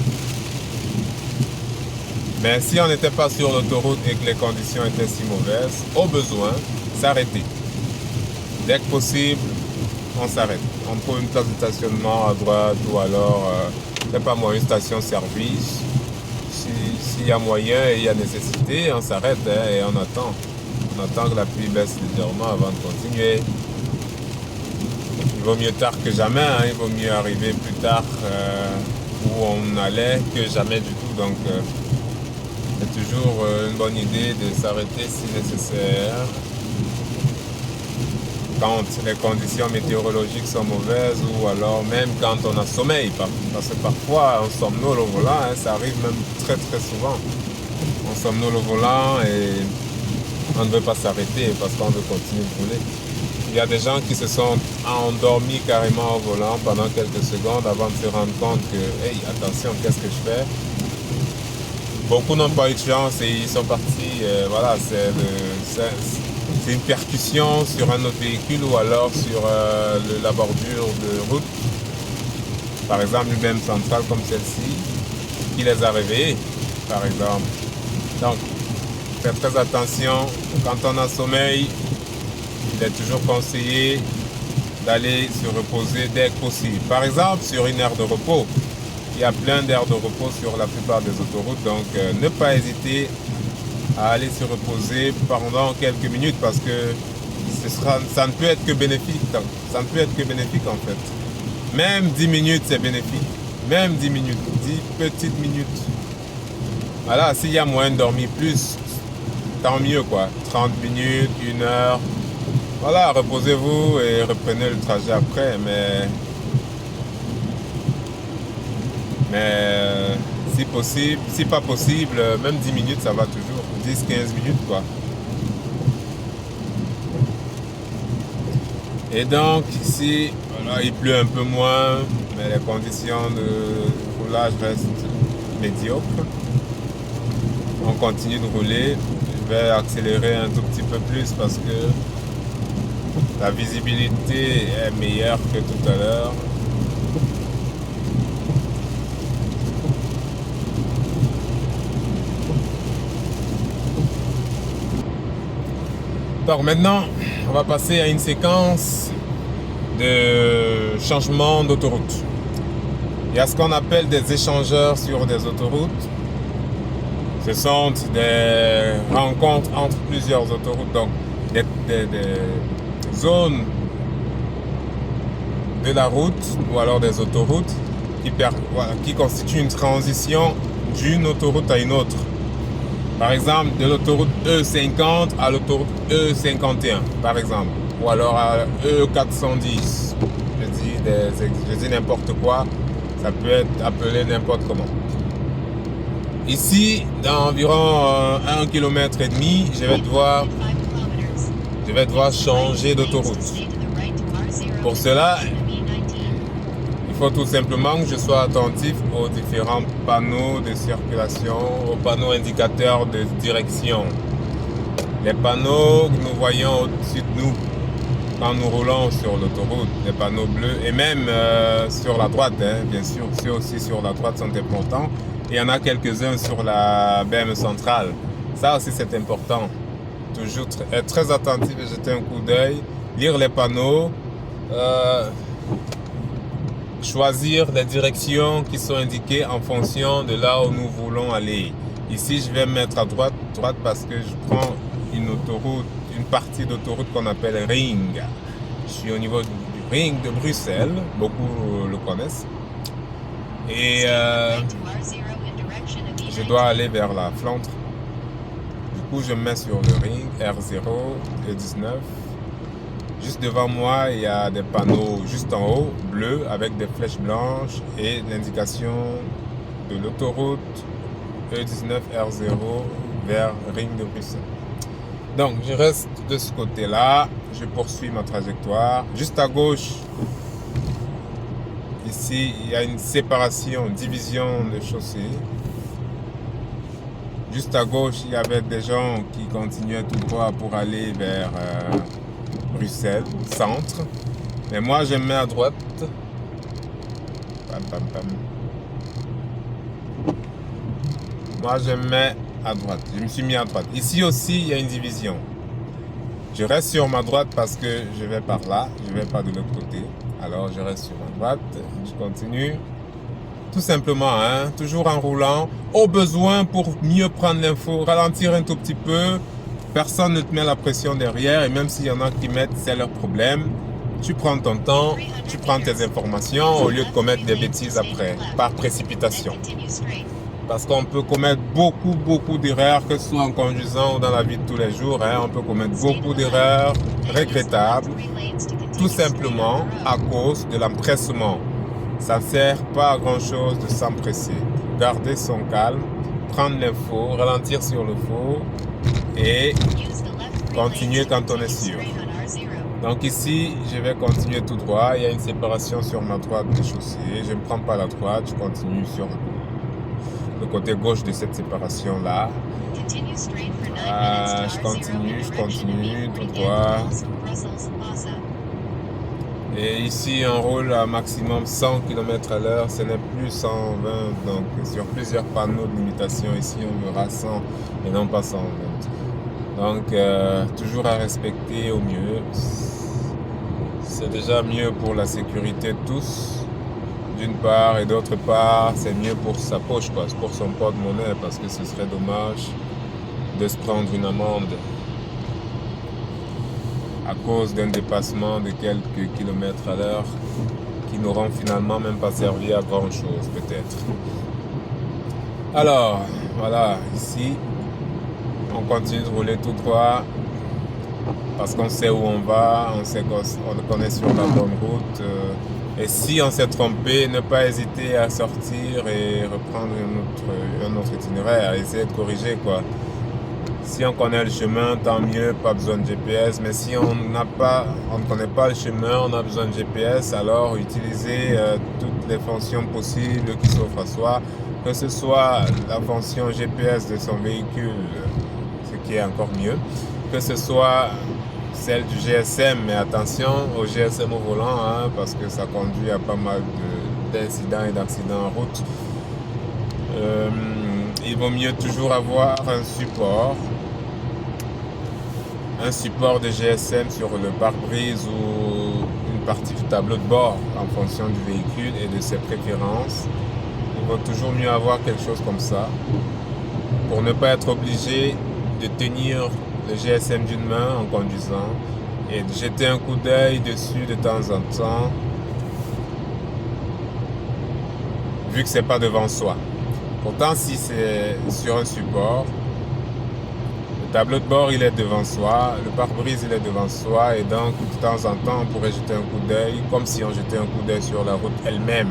Mais si on n'était pas sur l'autoroute et que les conditions étaient si mauvaises, au besoin, s'arrêter. Dès que possible, on s'arrête. On trouve une place de stationnement à droite ou alors, c'est pas moi, une station-service. S'il y a moyen et il y a nécessité, on s'arrête et on attend. On attend que la pluie baisse légèrement avant de continuer. Il vaut mieux tard que jamais, hein. Il vaut mieux arriver plus tard où on allait que jamais du tout. Donc, c'est toujours une bonne idée de s'arrêter si nécessaire. Quand les conditions météorologiques sont mauvaises ou alors même quand on a sommeil. Parce que parfois on somnole au volant, hein, ça arrive même très très souvent. On somnole au volant et on ne veut pas s'arrêter parce qu'on veut continuer de rouler. Il y a des gens qui se sont endormis carrément au volant pendant quelques secondes avant de se rendre compte que, hey, attention, qu'est-ce que je fais? Beaucoup n'ont pas eu de chance et ils sont partis, voilà, c'est une percussion sur un autre véhicule ou alors sur la bordure de route. Par exemple, une BM centrale comme celle-ci, qui les a réveillés, par exemple. Donc, faites très attention. Quand on a sommeil, il est toujours conseillé d'aller se reposer dès que possible. Par exemple, sur une aire de repos. Il y a plein d'aires de repos sur la plupart des autoroutes. Donc, ne pas hésiter à aller se reposer pendant quelques minutes parce que ça ne peut être que bénéfique. Ça ne peut être que bénéfique en fait. Même 10 minutes, c'est bénéfique. Même 10 minutes, 10 petites minutes. Voilà, s'il y a moyen de dormir plus, tant mieux quoi. 30 minutes, 1 heure. Voilà, reposez-vous et reprenez le trajet après. Mais si possible, si pas possible, même 10 minutes, ça va toujours. 10-15 minutes, quoi. Et donc, ici, voilà, il pleut un peu moins, mais les conditions de roulage restent médiocres. On continue de rouler. Je vais accélérer un tout petit peu plus parce que la visibilité est meilleure que tout à l'heure. Donc maintenant, on va passer à une séquence de changement d'autoroute. Il y a ce qu'on appelle des échangeurs sur des autoroutes. Ce sont des rencontres entre plusieurs autoroutes, donc des zones de la route ou alors des autoroutes qui constituent une transition d'une autoroute à une autre. Par exemple, de l'autoroute E50 à l'autoroute E51, par exemple. Ou alors à E410. Je dis n'importe quoi. Ça peut être appelé n'importe comment. Ici, dans environ 1,5 km, je vais devoir changer d'autoroute. Pour cela, il faut tout simplement que je sois attentif aux différents panneaux de circulation, aux panneaux indicateurs de direction. Les panneaux que nous voyons au-dessus de nous quand nous roulons sur l'autoroute, les panneaux bleus, et même sur la droite, hein, bien sûr, ceux aussi sur la droite sont importants. Et il y en a quelques-uns sur la BM centrale. Ça aussi c'est important. Toujours être très attentif et jeter un coup d'œil, lire les panneaux, choisir les directions qui sont indiquées en fonction de là où nous voulons aller. Ici, je vais me mettre à droite parce que je prends une autoroute, une partie d'autoroute qu'on appelle Ring. Je suis au niveau du Ring de Bruxelles, beaucoup le connaissent. Et je dois aller vers la Flandre. Du coup, je me mets sur le Ring R0 et 19. Juste devant moi, il y a des panneaux juste en haut, bleus, avec des flèches blanches et l'indication de l'autoroute E19 R0 vers Ring de Bruxelles. Donc, je reste de ce côté-là. Je poursuis ma trajectoire. Juste à gauche, ici, il y a une séparation, une division de chaussées. Juste à gauche, il y avait des gens qui continuaient tout droit pour aller vers Bruxelles, centre. Mais moi, je me mets à droite. Pam, pam, pam. Moi, je me mets à droite. Je me suis mis à droite. Ici aussi, il y a une division. Je reste sur ma droite parce que je vais par là. Je ne vais pas de l'autre côté. Alors, je reste sur ma droite. Je continue. Tout simplement, hein, toujours en roulant. Au besoin, pour mieux prendre l'info, ralentir un tout petit peu. Personne ne te met la pression derrière. Et même s'il y en a qui mettent, c'est leur problème. Tu prends ton temps, tu prends tes informations au lieu de commettre des bêtises après, par précipitation. Parce qu'on peut commettre beaucoup d'erreurs, que ce soit en conduisant ou dans la vie de tous les jours. Hein, on peut commettre beaucoup d'erreurs regrettables, tout simplement à cause de l'empressement. Ça ne sert pas à grand chose de s'empresser. Garder son calme, prendre l'info, ralentir sur le faux et continuer quand on est sûr. Donc ici, je vais continuer tout droit. Il y a une séparation sur ma droite des chaussées. Je ne prends pas la droite, je continue sur le côté gauche de cette séparation-là. Je continue tout droit. Et ici, on roule à maximum 100 km à l'heure. Ce n'est plus 120. Donc, sur plusieurs panneaux de limitation, ici, on verra 100 et non pas 120. Donc, toujours à respecter au mieux. C'est déjà mieux pour la sécurité de tous, d'une part, et d'autre part, c'est mieux pour sa poche, quoi, pour son porte-monnaie, parce que ce serait dommage de se prendre une amende à cause d'un dépassement de quelques kilomètres à l'heure qui n'auront finalement même pas servi à grand chose, peut-être. Alors, voilà, ici, on continue de rouler tout droit parce qu'on sait où on va, on sait qu'on est sur la bonne route. Et si on s'est trompé, ne pas hésiter à sortir et reprendre un autre itinéraire, essayer de corriger, quoi. Si on connaît le chemin, tant mieux, pas besoin de GPS. Mais si on ne connaît pas le chemin, on a besoin de GPS, alors utilisez toutes les fonctions possibles qui s'offrent à soi, que ce soit la fonction GPS de son véhicule, ce qui est encore mieux, que ce soit celle du GSM, mais attention au GSM au volant, hein, parce que ça conduit à pas mal d'incidents et d'accidents en route. Il vaut mieux toujours avoir un support de GSM sur le pare-brise ou une partie du tableau de bord en fonction du véhicule et de ses préférences. Il vaut toujours mieux avoir quelque chose comme ça pour ne pas être obligé de tenir le GSM d'une main en conduisant et de jeter un coup d'œil dessus de temps en temps, vu que c'est pas devant soi. Pourtant, si c'est sur un support, le tableau de bord il est devant soi, le pare-brise il est devant soi, et donc de temps en temps on pourrait jeter un coup d'œil comme si on jetait un coup d'œil sur la route elle-même,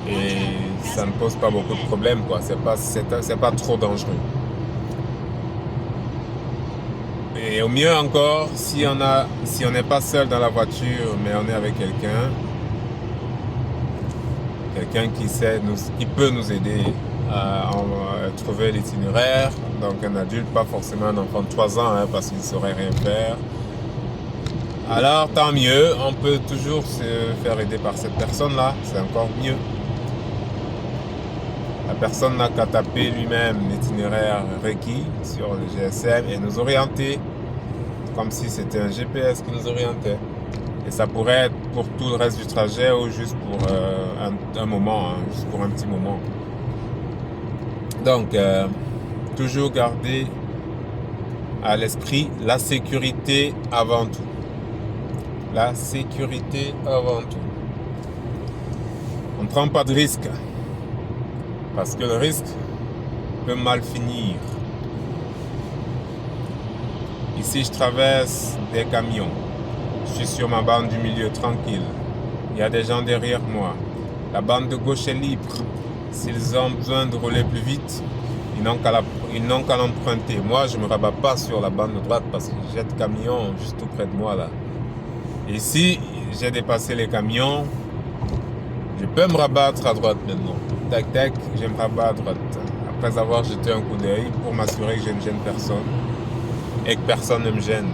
et ça ne pose pas beaucoup de problèmes, quoi. C'est pas trop dangereux. Et au mieux encore, si on n'est pas seul dans la voiture, mais on est avec quelqu'un qui peut nous aider à trouver l'itinéraire. Donc un adulte, pas forcément un enfant de 3 ans, hein, parce qu'il ne saurait rien faire. Alors tant mieux, on peut toujours se faire aider par cette personne-là, c'est encore mieux. La personne n'a qu'à taper lui-même l'itinéraire requis sur le GSM et nous orienter, comme si c'était un GPS qui nous orientait. Et ça pourrait être pour tout le reste du trajet ou juste pour un moment, hein, juste pour un petit moment. Donc, toujours garder à l'esprit la sécurité avant tout. La sécurité avant tout. On ne prend pas de risque. Parce que le risque peut mal finir. Ici, je traverse des camions. Je suis sur ma bande du milieu tranquille. Il y a des gens derrière moi. La bande de gauche est libre. S'ils ont besoin de rouler plus vite, ils n'ont qu'à l'emprunter. Moi, je ne me rabats pas sur la bande de droite parce que j'ai de camions juste tout près de moi là. Ici, j'ai dépassé les camions. Je peux me rabattre à droite maintenant. Tac, tac, je me rabats à droite. Après avoir jeté un coup d'œil pour m'assurer que je ne gêne personne et que personne ne me gêne.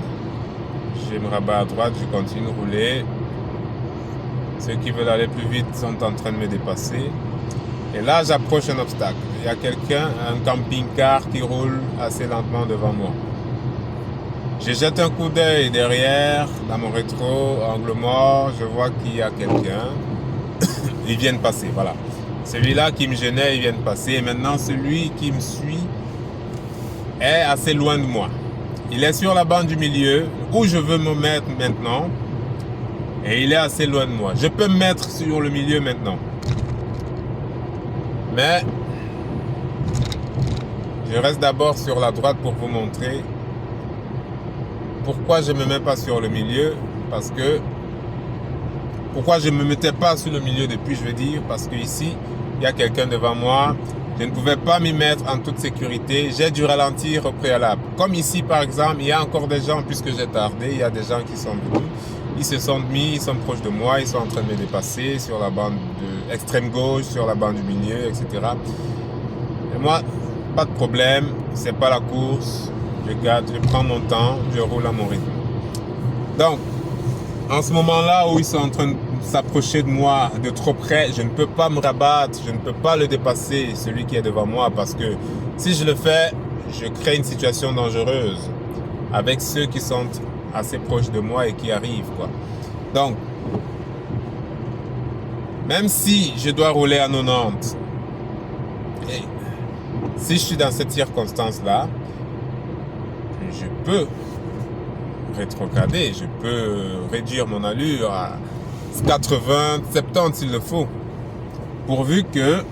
Je me rabats à droite, je continue de rouler. Ceux qui veulent aller plus vite sont en train de me dépasser. Et là, j'approche un obstacle. Il y a quelqu'un, un camping-car qui roule assez lentement devant moi. Je jette un coup d'œil derrière, dans mon rétro, angle mort, je vois qu'il y a quelqu'un. Ils viennent passer, voilà. Celui-là qui me gênait, il vient de passer. Et maintenant, celui qui me suit est assez loin de moi. Il est sur la bande du milieu, où je veux me mettre maintenant. Et il est assez loin de moi. Je peux me mettre sur le milieu maintenant. Mais je reste d'abord sur la droite pour vous montrer pourquoi je ne me mets pas sur le milieu. Parce que pourquoi je ne me mettais pas sur le milieu depuis, je veux dire, parce que ici, il y a quelqu'un devant moi. Je ne pouvais pas m'y mettre en toute sécurité. J'ai dû ralentir au préalable. Comme ici, par exemple, il y a encore des gens, puisque j'ai tardé, il y a des gens qui sont venus. Ils se sont mis, ils sont proches de moi, ils sont en train de me dépasser sur la bande de extrême gauche, sur la bande du milieu, etc. Et moi, pas de problème, c'est pas la course. Je garde, je prends mon temps, je roule à mon rythme. Donc, en ce moment-là où ils sont en train de s'approcher de moi de trop près, je ne peux pas me rabattre, je ne peux pas le dépasser, celui qui est devant moi, parce que si je le fais, je crée une situation dangereuse avec ceux qui sont assez proches de moi et qui arrivent, quoi. Donc, même si je dois rouler à 90, et si je suis dans cette circonstance-là, je peux rétrograder, je peux réduire mon allure à 80, 70 s'il le faut, pourvu que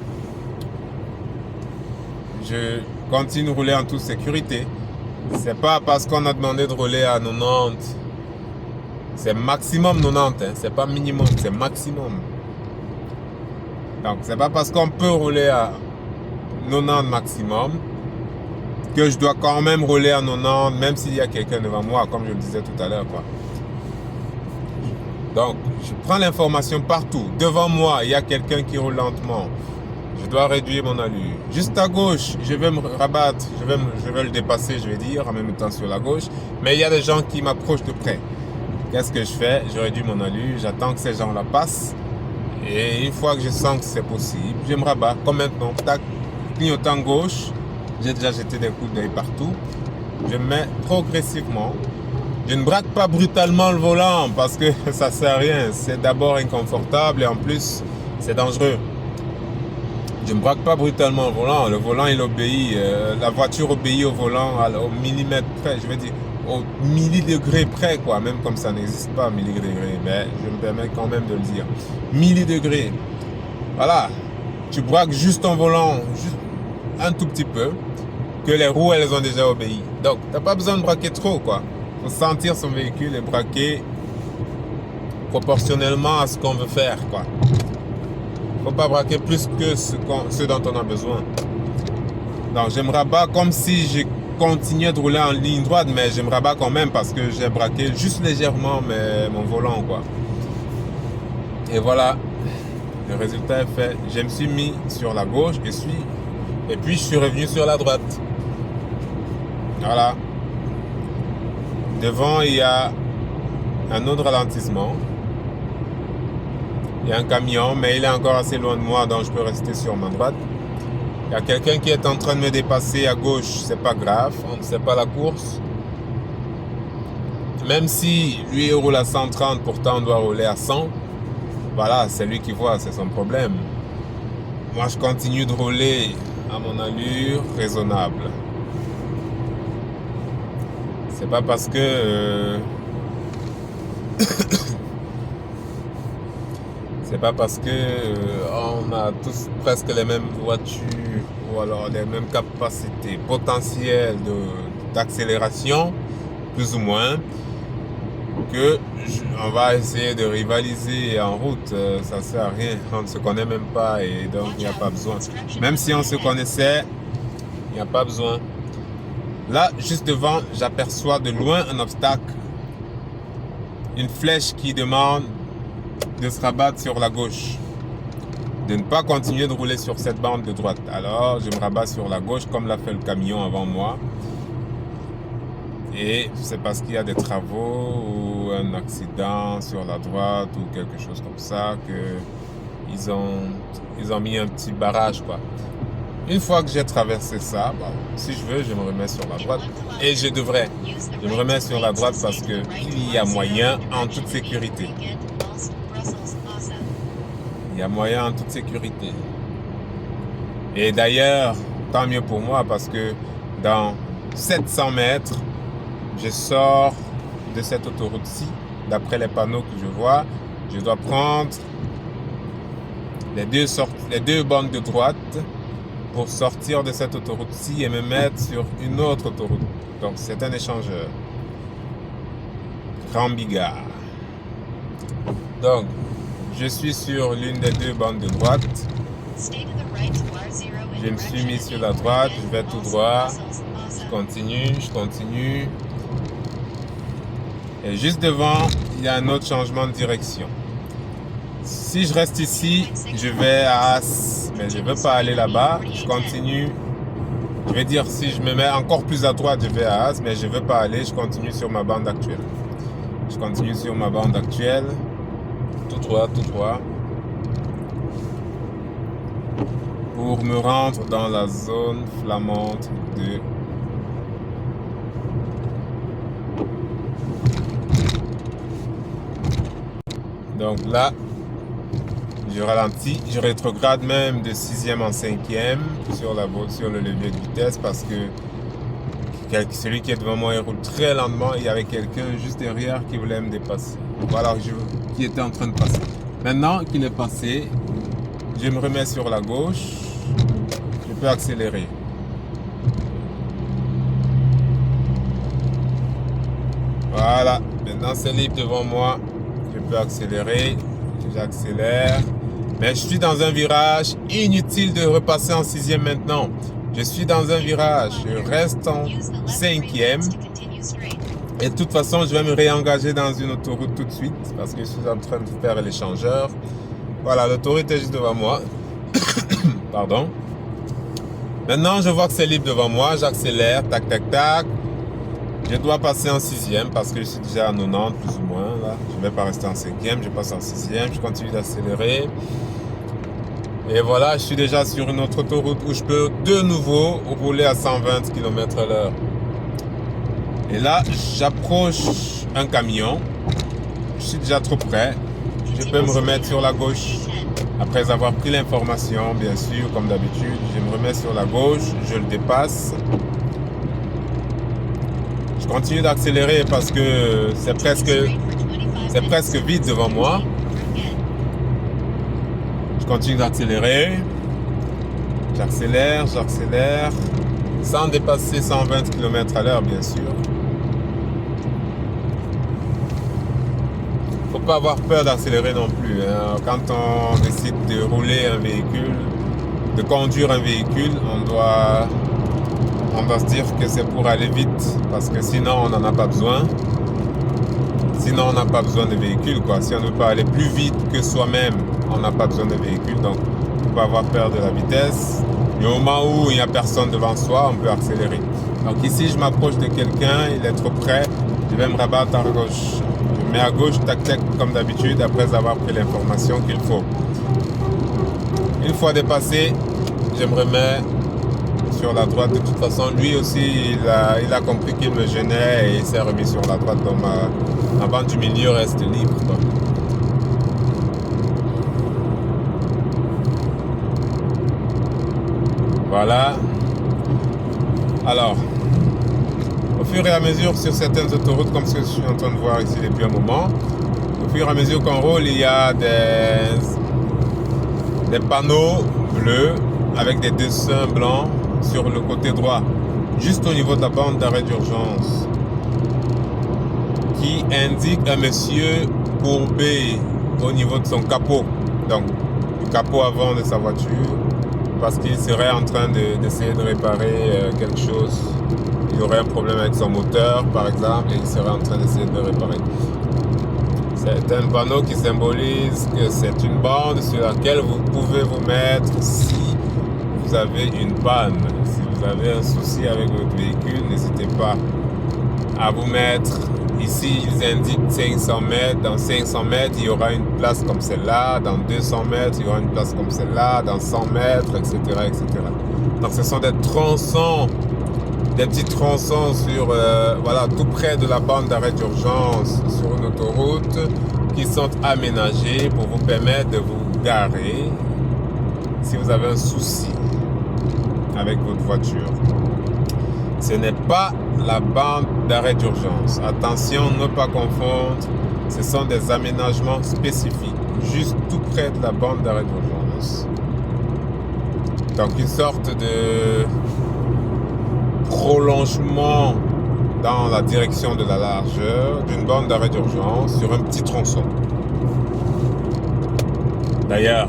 je continue de rouler en toute sécurité. C'est pas parce qu'on a demandé de rouler à 90, c'est maximum 90, hein, c'est pas minimum, c'est maximum. Donc c'est pas parce qu'on peut rouler à 90 maximum que je dois quand même rouler à 90, même s'il y a quelqu'un devant moi, comme je le disais tout à l'heure, quoi. Donc, je prends l'information partout. Devant moi, il y a quelqu'un qui roule lentement. Je dois réduire mon allure. Juste à gauche, je vais me rabattre, je vais le dépasser, je vais dire, en même temps sur la gauche. Mais il y a des gens qui m'approchent de près. Qu'est-ce que je fais? Je réduis mon allure, j'attends que ces gens-là passent. Et une fois que je sens que c'est possible, je me rabats, comme maintenant. Tac, clignotant gauche. J'ai déjà jeté des coups d'œil partout. Je me mets progressivement. Je ne braque pas brutalement le volant parce que ça ne sert à rien. C'est d'abord inconfortable et en plus, c'est dangereux. Je ne braque pas brutalement le volant. Le volant, il obéit. La voiture obéit au volant au millimètre près. Je veux dire, au millidegré près, quoi. Même comme ça n'existe pas, millidegré. Mais je me permets quand même de le dire. Millidegré. Voilà. Tu braques juste ton volant, juste un tout petit peu, que les roues, elles ont déjà obéi. Donc, tu n'as pas besoin de braquer trop, quoi. Il faut sentir son véhicule et braquer proportionnellement à ce qu'on veut faire, quoi. Il ne faut pas braquer plus que ce dont on a besoin. Donc, je me rabats comme si je continuais de rouler en ligne droite, mais je me rabats quand même parce que j'ai braqué juste légèrement mon volant, quoi. Et voilà, le résultat est fait. Je me suis mis sur la gauche et puis je suis revenu sur la droite. Voilà. Devant, il y a un autre ralentissement. Il y a un camion, mais il est encore assez loin de moi, donc je peux rester sur ma droite. Il y a quelqu'un qui est en train de me dépasser à gauche, c'est pas grave, on ne sait pas la course. Même si lui il roule à 130, pourtant on doit rouler à 100. Voilà, c'est lui qui voit, c'est son problème. Moi, je continue de rouler à mon allure raisonnable. C'est pas parce que c'est pas parce que on a tous presque les mêmes voitures ou alors les mêmes capacités potentielles d'accélération, plus ou moins, on va essayer de rivaliser en route. Ça sert à rien. On ne se connaît même pas et donc il n'y a pas besoin. Même si on se connaissait, il n'y a pas besoin. Là, juste devant, j'aperçois de loin un obstacle. Une flèche qui demande de se rabattre sur la gauche. De ne pas continuer de rouler sur cette bande de droite. Alors, je me rabats sur la gauche comme l'a fait le camion avant moi. Et c'est parce qu'il y a des travaux ou un accident sur la droite ou quelque chose comme ça que ils ont mis un petit barrage, quoi. Une fois que j'ai traversé ça, bon, si je veux, je me remets sur la droite. Et je devrais. Je me remets sur la droite parce qu'il y a moyen en toute sécurité. Il y a moyen en toute sécurité. Et d'ailleurs, tant mieux pour moi parce que dans 700 mètres, je sors de cette autoroute-ci. D'après les panneaux que je vois, je dois prendre les deux bandes de droite pour sortir de cette autoroute-ci et me mettre sur une autre autoroute. Donc c'est un échangeur. Grand Bigard. Donc, je suis sur l'une des deux bandes de droite. Je me suis mis sur la droite, je vais tout droit. Je continue. Et juste devant, il y a un autre changement de direction. Si je reste ici, je vais à As, mais je ne veux pas aller là-bas. Je continue. Je vais dire, si je me mets encore plus à droite, je vais à As, mais je ne veux pas aller. Je continue sur ma bande actuelle. Tout droit. Pour me rendre dans la zone flamande de... Donc là, je ralentis, je rétrograde même de 6e en 5e sur le levier de vitesse parce que celui qui est devant moi il roule très lentement et il y avait quelqu'un juste derrière qui voulait me dépasser. Voilà, qui était en train de passer. Maintenant qu'il est passé, je me remets sur la gauche, je peux accélérer. Voilà, maintenant c'est libre devant moi, je peux accélérer, j'accélère. Mais je suis dans un virage, inutile de repasser en 6e maintenant. Je suis dans un virage, je reste en 5e. Et de toute façon, je vais me réengager dans une autoroute tout de suite parce que je suis en train de faire l'échangeur. Voilà, l'autoroute est juste devant moi. Pardon. Maintenant, je vois que c'est libre devant moi, j'accélère, tac. Je dois passer en 6e parce que je suis déjà à 90 plus ou moins. Là. Je ne vais pas rester en 5e, je passe en 6e, je continue d'accélérer. Et voilà, je suis déjà sur une autre autoroute où je peux de nouveau rouler à 120 km/h. Et là, j'approche un camion. Je suis déjà trop près. Je peux me remettre sur la gauche. Après avoir pris l'information, bien sûr, comme d'habitude, je me remets sur la gauche, je le dépasse. Je continue d'accélérer parce que c'est presque vide devant moi. Je continue d'accélérer. J'accélère. Sans dépasser 120 km/h, bien sûr. Faut pas avoir peur d'accélérer non plus. Hein. Quand on décide de rouler un véhicule, de conduire un véhicule, on doit se dire que c'est pour aller vite. Parce que sinon, on n'en a pas besoin. Sinon, on n'a pas besoin de véhicule, quoi. Si on ne veut pas aller plus vite que soi-même, on n'a pas besoin de véhicule. Donc, il ne faut pas avoir peur de la vitesse. Et au moment où il n'y a personne devant soi, on peut accélérer. Donc ici, je m'approche de quelqu'un, il est trop près. Je vais me rabattre à gauche. Je mets à gauche, tac, comme d'habitude, après avoir pris l'information qu'il faut. Une fois dépassé, je me remets sur la droite. De toute façon, lui aussi, il a compris qu'il me gênait et il s'est remis sur la droite. Donc ma bande du milieu reste libre, quoi. Voilà. Alors, au fur et à mesure sur certaines autoroutes, comme ce que je suis en train de voir ici depuis un moment, au fur et à mesure qu'on roule, il y a des panneaux bleus avec des dessins blancs sur le côté droit, juste au niveau de la bande d'arrêt d'urgence, qui indique un monsieur courbé au niveau de son capot, donc du capot avant de sa voiture, parce qu'il serait en train d'essayer de réparer quelque chose. Il aurait un problème avec son moteur, par exemple, et il serait en train d'essayer de le réparer. C'est un panneau qui symbolise que c'est une bande sur laquelle vous pouvez vous mettre si vous avez une panne. Si vous avez un souci avec votre véhicule, n'hésitez pas à vous mettre. Ici, ils indiquent 500 mètres. Dans 500 mètres, il y aura une place comme celle-là. Dans 200 mètres, il y aura une place comme celle-là. Dans 100 mètres, etc., etc. Donc, ce sont des tronçons, des petits tronçons sur, voilà, tout près de la bande d'arrêt d'urgence sur une autoroute qui sont aménagés pour vous permettre de vous garer si vous avez un souci avec votre voiture. Ce n'est pas la bande d'arrêt d'urgence. Attention, ne pas confondre. Ce sont des aménagements spécifiques, juste tout près de la bande d'arrêt d'urgence. Donc, une sorte de prolongement dans la direction de la largeur d'une bande d'arrêt d'urgence sur un petit tronçon. D'ailleurs,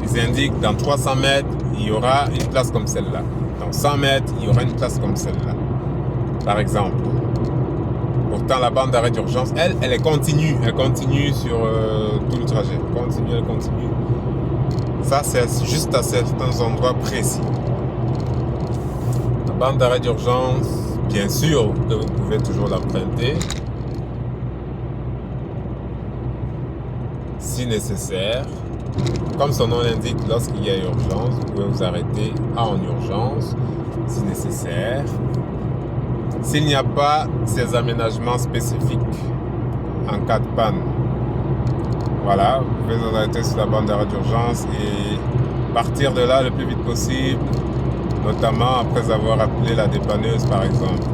ils indiquent dans 300 mètres, il y aura une place comme celle-là. Dans 100 mètres, il y aura une place comme celle-là. Par exemple. Pourtant, la bande d'arrêt d'urgence, elle est continue. Elle continue sur tout le trajet. Elle continue. Ça, c'est juste à certains endroits précis. La bande d'arrêt d'urgence, bien sûr que vous pouvez toujours l'emprunter si nécessaire. Comme son nom l'indique, lorsqu'il y a urgence, vous pouvez vous arrêter en urgence si nécessaire. S'il n'y a pas ces aménagements spécifiques en cas de panne, voilà, vous pouvez vous arrêter sur la bande d'arrêt d'urgence et partir de là le plus vite possible, notamment après avoir appelé la dépanneuse par exemple.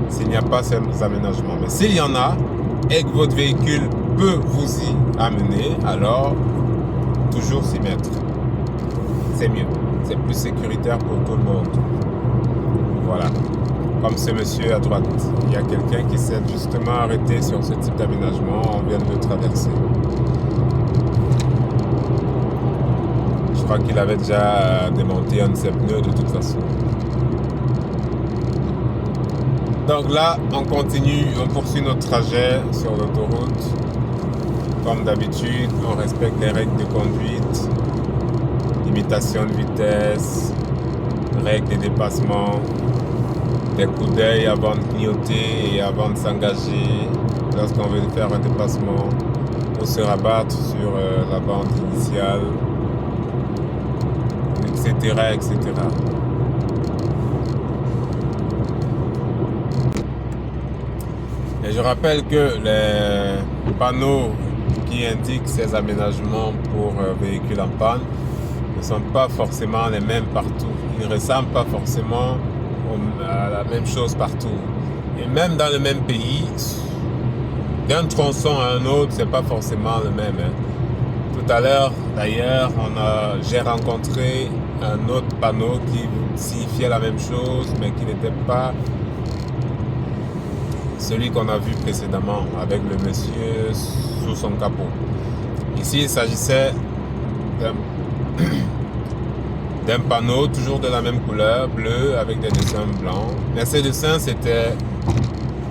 S'il n'y a pas ces aménagements. Mais s'il y en a et que votre véhicule peut vous y amener, alors toujours s'y mettre. C'est mieux. C'est plus sécuritaire pour tout le monde. Voilà. Comme ce monsieur à droite. Il y a quelqu'un qui s'est justement arrêté sur ce type d'aménagement. On vient de le traverser. Je crois qu'il avait déjà démonté un de ses pneus de toute façon. Donc là, on continue, on poursuit notre trajet sur l'autoroute. Comme d'habitude, on respecte les règles de conduite, limitation de vitesse, règles de dépassement, des coups d'œil avant de clignoter et avant de s'engager lorsqu'on veut faire un dépassement ou se rabattre sur la bande initiale, etc., etc. Et je rappelle que les panneaux qui indiquent ces aménagements pour véhicules en panne ne sont pas forcément les mêmes partout. Ils ne ressemblent pas forcément à la même chose partout. Et même dans le même pays, d'un tronçon à un autre, c'est pas forcément le même. Hein. Tout à l'heure, d'ailleurs, j'ai rencontré un autre panneau qui signifiait la même chose, mais qui n'était pas celui qu'on a vu précédemment avec le monsieur sous son capot. Ici, il s'agissait d'un panneau toujours de la même couleur, bleu, avec des dessins blancs. Mais ces dessins, c'était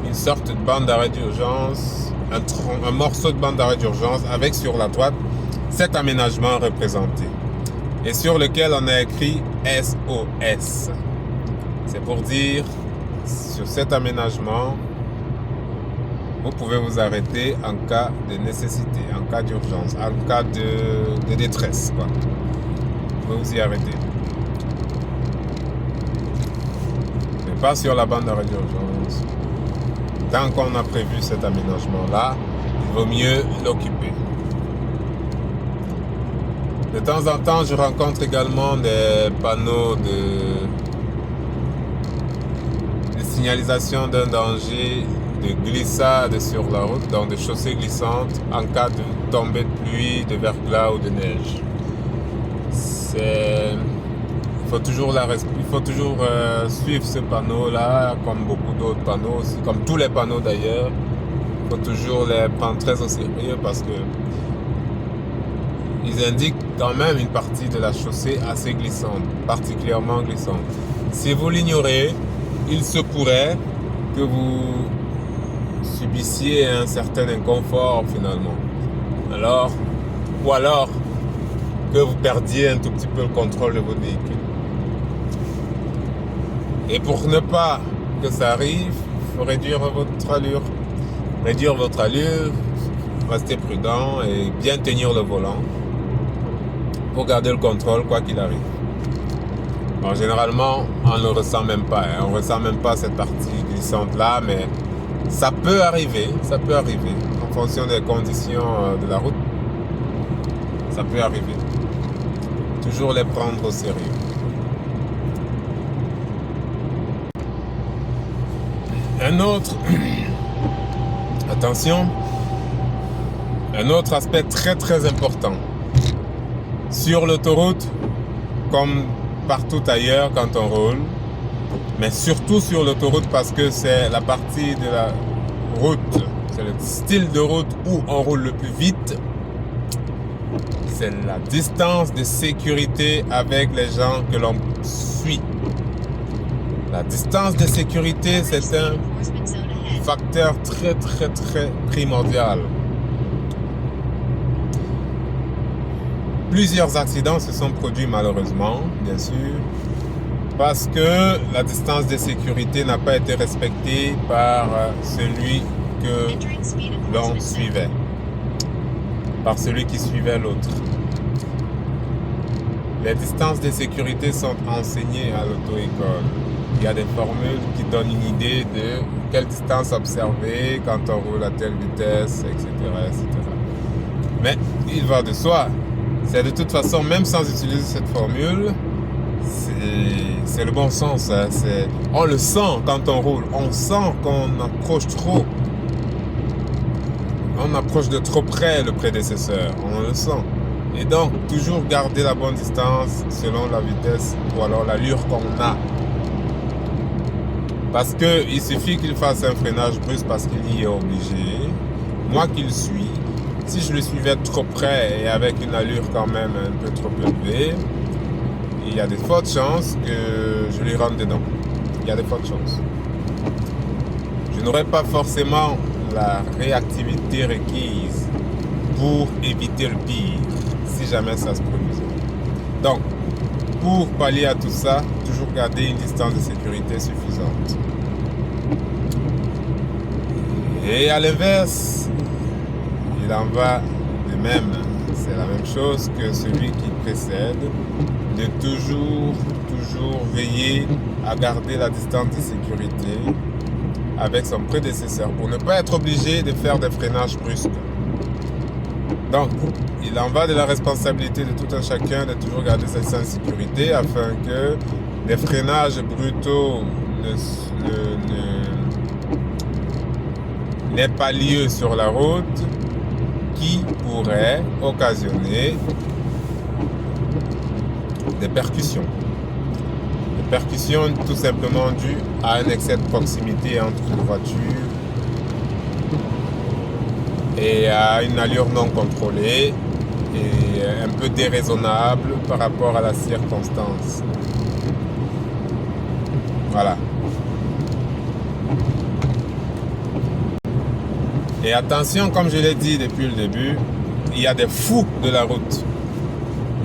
une sorte de bande d'arrêt d'urgence, un morceau de bande d'arrêt d'urgence avec sur la droite cet aménagement représenté. Et sur lequel on a écrit SOS. C'est pour dire, sur cet aménagement, vous pouvez vous arrêter en cas de nécessité, en cas d'urgence, en cas de détresse, quoi. Vous pouvez vous y arrêter. Mais pas sur la bande d'arrêt d'urgence. Tant qu'on a prévu cet aménagement-là, il vaut mieux l'occuper. De temps en temps, je rencontre également des panneaux de signalisation d'un danger de glissade sur la route, donc de chaussées glissantes en cas de tombée de pluie, de verglas ou de neige. Il il faut toujours suivre ce panneau-là, comme beaucoup d'autres panneaux aussi, comme tous les panneaux d'ailleurs. Il faut toujours les prendre très au sérieux parce que ils indiquent quand même une partie de la chaussée assez glissante, particulièrement glissante. Si vous l'ignorez, il se pourrait que vous subissiez un certain inconfort finalement. Ou alors que vous perdiez un tout petit peu le contrôle de votre véhicule. Et pour ne pas que ça arrive, il faut réduire votre allure. Réduire votre allure, rester prudent et bien tenir le volant pour garder le contrôle quoi qu'il arrive. Bon, généralement, on ne le ressent même pas. On ne ressent même pas cette partie glissante là, mais ça peut arriver en fonction des conditions de la route. Ça peut arriver. Toujours les prendre au sérieux. Un autre, attention, un autre aspect très très important. Sur l'autoroute, comme partout ailleurs quand on roule, mais surtout sur l'autoroute parce que c'est la partie de la route, c'est le style de route où on roule le plus vite, c'est la distance de sécurité avec les gens que l'on suit. La distance de sécurité, c'est un facteur très très très primordial. Plusieurs accidents se sont produits malheureusement, bien sûr, parce que la distance de sécurité n'a pas été respectée par celui que l'on suivait, par celui qui suivait l'autre. Les distances de sécurité sont enseignées à l'auto-école. Il y a des formules qui donnent une idée de quelle distance observer quand on roule à telle vitesse, etc., etc. Mais il va de soi. C'est de toute façon, même sans utiliser cette formule, c'est le bon sens. Hein. On le sent quand on roule. On sent qu'on approche trop. On approche de trop près le prédécesseur. On le sent. Et donc, toujours garder la bonne distance selon la vitesse ou alors l'allure qu'on a. Parce qu'il suffit qu'il fasse un freinage brusque parce qu'il y est obligé. Moi qui le suis, si je le suivais trop près et avec une allure quand même un peu trop élevée, il y a de fortes chances que je lui rentre dedans. Il y a de fortes chances. Je n'aurai pas forcément la réactivité requise pour éviter le pire, si jamais ça se produisait. Donc, pour pallier à tout ça, toujours garder une distance de sécurité suffisante. Et à l'inverse, il en va de même. C'est la même chose que celui qui précède, de toujours veiller à garder la distance de sécurité avec son prédécesseur pour ne pas être obligé de faire des freinages brusques. Donc, il en va de la responsabilité de tout un chacun de toujours garder cette distance de sécurité afin que les freinages brutaux n'aient pas lieu sur la route qui pourrait occasionner des percussions. Des percussions tout simplement dues à un excès de proximité entre une voiture et à une allure non contrôlée et un peu déraisonnable par rapport à la circonstance. Voilà. Et attention, comme je l'ai dit depuis le début, il y a des fous de la route.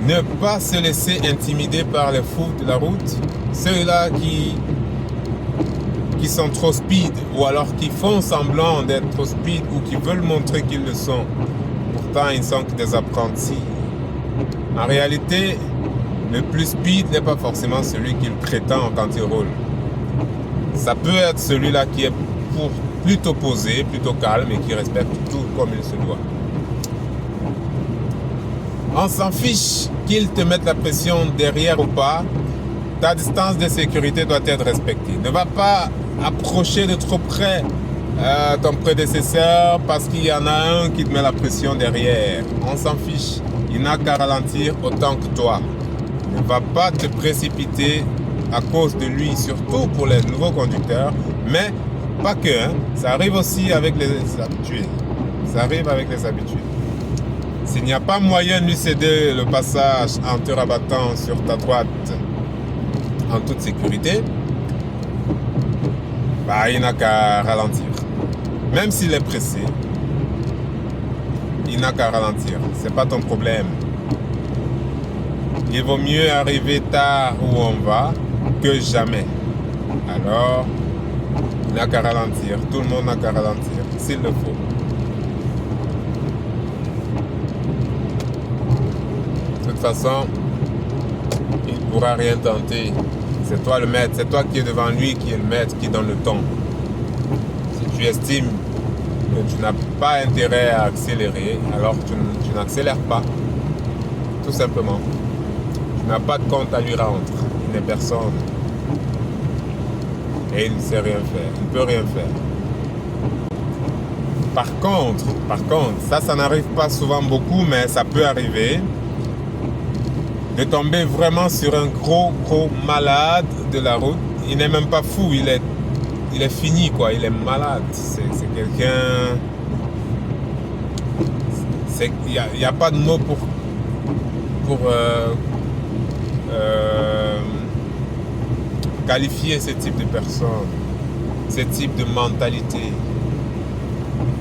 Ne pas se laisser intimider par les fous de la route, ceux-là qui sont trop speed ou alors qui font semblant d'être trop speed ou qui veulent montrer qu'ils le sont. Pourtant, ils ne sont que des apprentis. En réalité, le plus speed n'est pas forcément celui qu'il prétend quand il roule. Ça peut être celui-là qui est plutôt posé, plutôt calme et qui respecte tout comme il se doit. On s'en fiche qu'il te mette la pression derrière ou pas. Ta distance de sécurité doit être respectée. Ne va pas approcher de trop près ton prédécesseur parce qu'il y en a un qui te met la pression derrière. On s'en fiche. Il n'a qu'à ralentir autant que toi. Ne va pas te précipiter à cause de lui, surtout pour les nouveaux conducteurs, mais pas que, hein. Ça arrive aussi avec les habitués. Ça arrive avec les habitués. S'il n'y a pas moyen de lui céder le passage en te rabattant sur ta droite en toute sécurité, bah, il n'a qu'à ralentir. Même s'il est pressé, il n'a qu'à ralentir. C'est pas ton problème. Il vaut mieux arriver tard où on va que jamais. Alors, il n'a qu'à ralentir. Tout le monde n'a qu'à ralentir, s'il le faut. De toute façon, il ne pourra rien tenter. C'est toi le maître. C'est toi qui es devant lui, qui est le maître, qui donne le ton. Si tu estimes que tu n'as pas intérêt à accélérer, alors tu n'accélères pas. Tout simplement. Tu n'as pas de compte à lui rendre. Il n'est personne. Et il ne sait rien faire. Il ne peut rien faire. Par contre, ça n'arrive pas souvent beaucoup, mais ça peut arriver, de tomber vraiment sur un gros malade de la route. Il n'est même pas fou, il est fini, quoi. Il est malade. C'est quelqu'un... Il n'y a pas de mot pour qualifier ce type de personne, ce type de mentalité.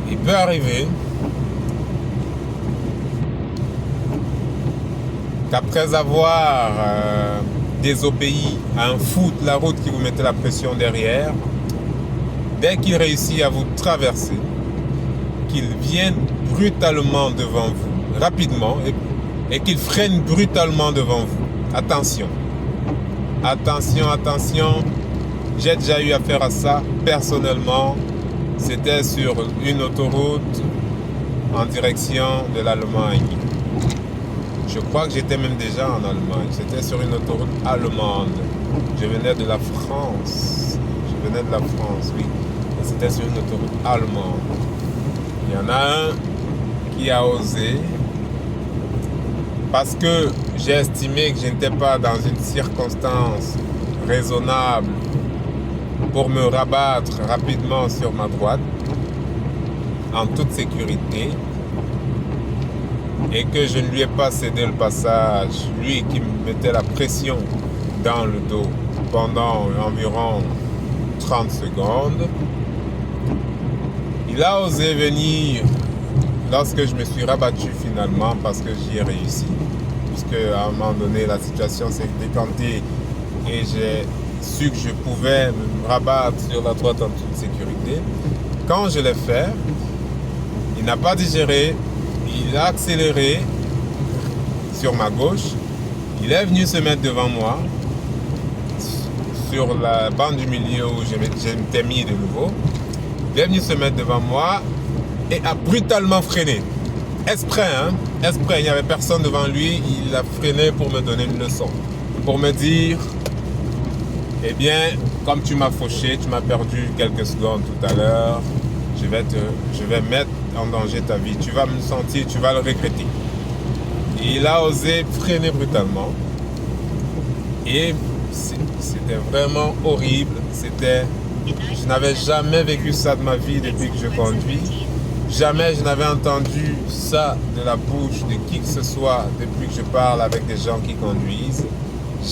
Il peut arriver qu'après avoir désobéi à un fou de la route qui vous mettait la pression derrière, dès qu'il réussit à vous traverser, qu'il vienne brutalement devant vous, rapidement, et qu'il freine brutalement devant vous. Attention. Attention. J'ai déjà eu affaire à ça personnellement. C'était sur une autoroute en direction de l'Allemagne. Je crois que j'étais même déjà en Allemagne. C'était sur une autoroute allemande. Je venais de la France. Oui. Et c'était sur une autoroute allemande. Il y en a un qui a osé, parce que j'ai estimé que je n'étais pas dans une circonstance raisonnable pour me rabattre rapidement sur ma droite, en toute sécurité, et que je ne lui ai pas cédé le passage, lui qui me mettait la pression dans le dos pendant environ 30 secondes. Il a osé venir lorsque je me suis rabattu finalement, parce que j'y ai réussi, puisque à un moment donné la situation s'est décantée et j'ai su que je pouvais me rabattre sur la droite en toute sécurité. Quand je l'ai fait, il n'a pas digéré, il a accéléré sur ma gauche, il est venu se mettre devant moi sur la bande du milieu où je m'étais mis de nouveau. Il est venu se mettre devant moi et a brutalement freiné. Exprès, il n'y avait personne devant lui, il a freiné pour me donner une leçon, pour me dire: eh bien, comme tu m'as fauché, tu m'as perdu quelques secondes tout à l'heure, je vais mettre en danger ta vie, tu vas me sentir, tu vas le regretter. Et il a osé freiner brutalement et c'était vraiment horrible. Je n'avais jamais vécu ça de ma vie depuis que je conduis. Jamais je n'avais entendu ça de la bouche de qui que ce soit depuis que je parle avec des gens qui conduisent.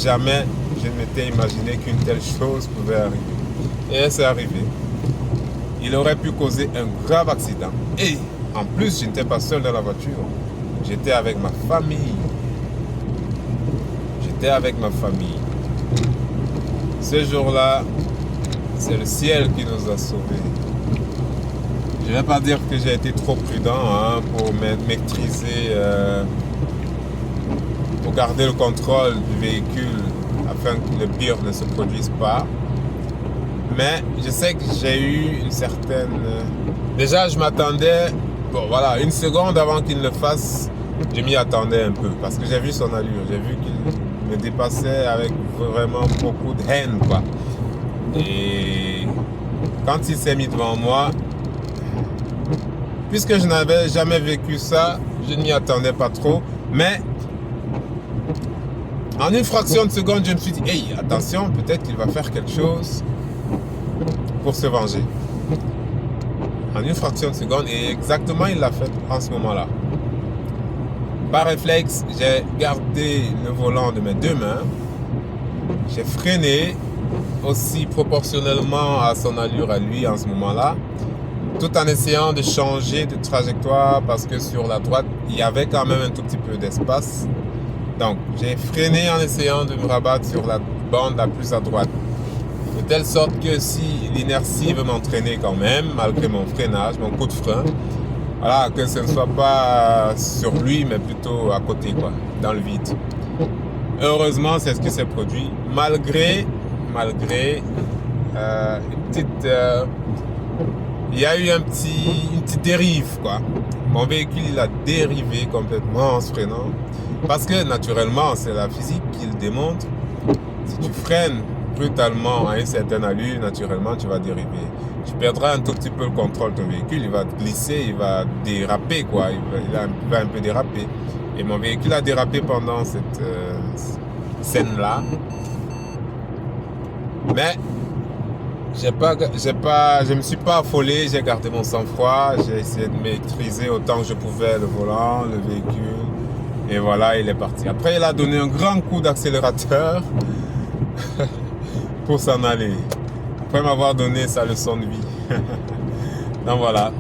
Jamais je ne m'étais imaginé qu'une telle chose pouvait arriver. Et c'est arrivé. Il aurait pu causer un grave accident. Et en plus, je n'étais pas seul dans la voiture. J'étais avec ma famille. Ce jour-là, c'est le ciel qui nous a sauvés. Je ne vais pas dire que j'ai été trop prudent pour maîtriser, pour garder le contrôle du véhicule afin que le pire ne se produise pas. Mais je sais que j'ai eu une certaine... Déjà, je m'attendais... Bon, voilà, une seconde avant qu'il ne le fasse, je m'y attendais un peu. Parce que j'ai vu son allure. J'ai vu qu'il me dépassait avec vraiment beaucoup de haine, quoi. Et quand il s'est mis devant moi, puisque je n'avais jamais vécu ça, je n'y attendais pas trop. Mais En une fraction de seconde, je me suis dit, hey, attention, peut-être qu'il va faire quelque chose pour se venger. En une fraction de seconde, et exactement il l'a fait en ce moment-là. Par réflexe, j'ai gardé le volant de mes deux mains. J'ai freiné aussi proportionnellement à son allure à lui en ce moment-là, tout en essayant de changer de trajectoire parce que sur la droite, il y avait quand même un tout petit peu d'espace. Donc, j'ai freiné en essayant de me rabattre sur la bande la plus à droite. De telle sorte que si l'inertie veut m'entraîner quand même, malgré mon freinage, mon coup de frein, voilà, que ce ne soit pas sur lui, mais plutôt à côté, quoi, dans le vide. Heureusement, c'est ce qui s'est produit, malgré une petite... il y a eu une petite dérive, quoi. Mon véhicule, il a dérivé complètement en se freinant. Parce que, naturellement, c'est la physique qui le démontre. Si tu freines brutalement à une certaine allure, naturellement, tu vas dériver. Tu perdras un tout petit peu le contrôle de ton véhicule. Il va glisser, il va déraper, quoi. Il va un peu déraper. Et mon véhicule a dérapé pendant cette scène-là. Mais je me suis pas affolé, j'ai gardé mon sang-froid, j'ai essayé de maîtriser autant que je pouvais le volant, le véhicule, et voilà, il est parti. Après, il a donné un grand coup d'accélérateur pour s'en aller, après m'avoir donné sa leçon de vie. Donc voilà,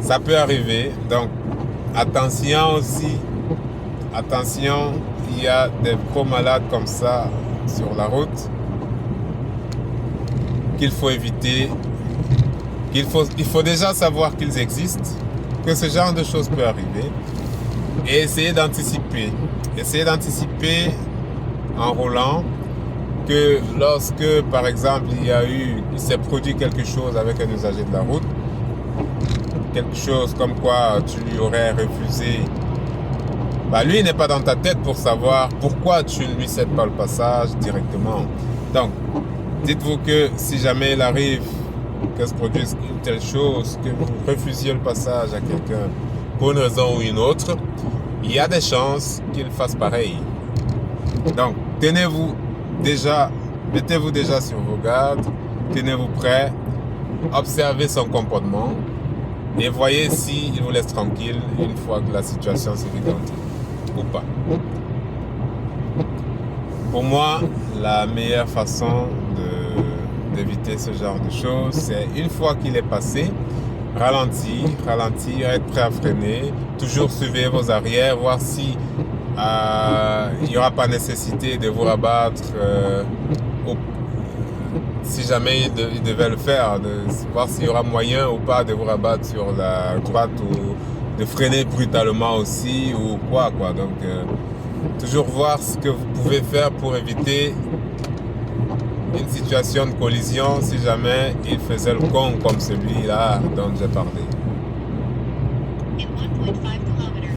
ça peut arriver, donc attention aussi, attention, il y a des gros malades comme ça sur la route qu'il faut éviter, il faut déjà savoir qu'ils existent, que ce genre de choses peut arriver et essayer d'anticiper. Essayer d'anticiper en roulant que lorsque, par exemple, il s'est produit quelque chose avec un usager de la route, quelque chose comme quoi tu lui aurais refusé, bah lui il n'est pas dans ta tête pour savoir pourquoi tu ne lui cèdes pas le passage directement. Donc, dites-vous que si jamais il arrive que se produise une telle chose, que vous refusiez le passage à quelqu'un pour une raison ou une autre, il y a des chances qu'il fasse pareil. Donc, mettez-vous déjà sur vos gardes, tenez-vous prêts, observez son comportement et voyez s'il vous laisse tranquille une fois que la situation s'évidente ou pas. Pour moi, la meilleure façon d'éviter ce genre de choses, c'est une fois qu'il est passé, ralentir, être prêt à freiner, toujours suivre vos arrières, voir si il n'y aura pas nécessité de vous rabattre si jamais il devait le faire, de voir s'il y aura moyen ou pas de vous rabattre sur la droite ou de freiner brutalement aussi ou quoi. Donc, toujours voir ce que vous pouvez faire pour éviter une situation de collision si jamais il faisait le con comme celui-là dont j'ai parlé.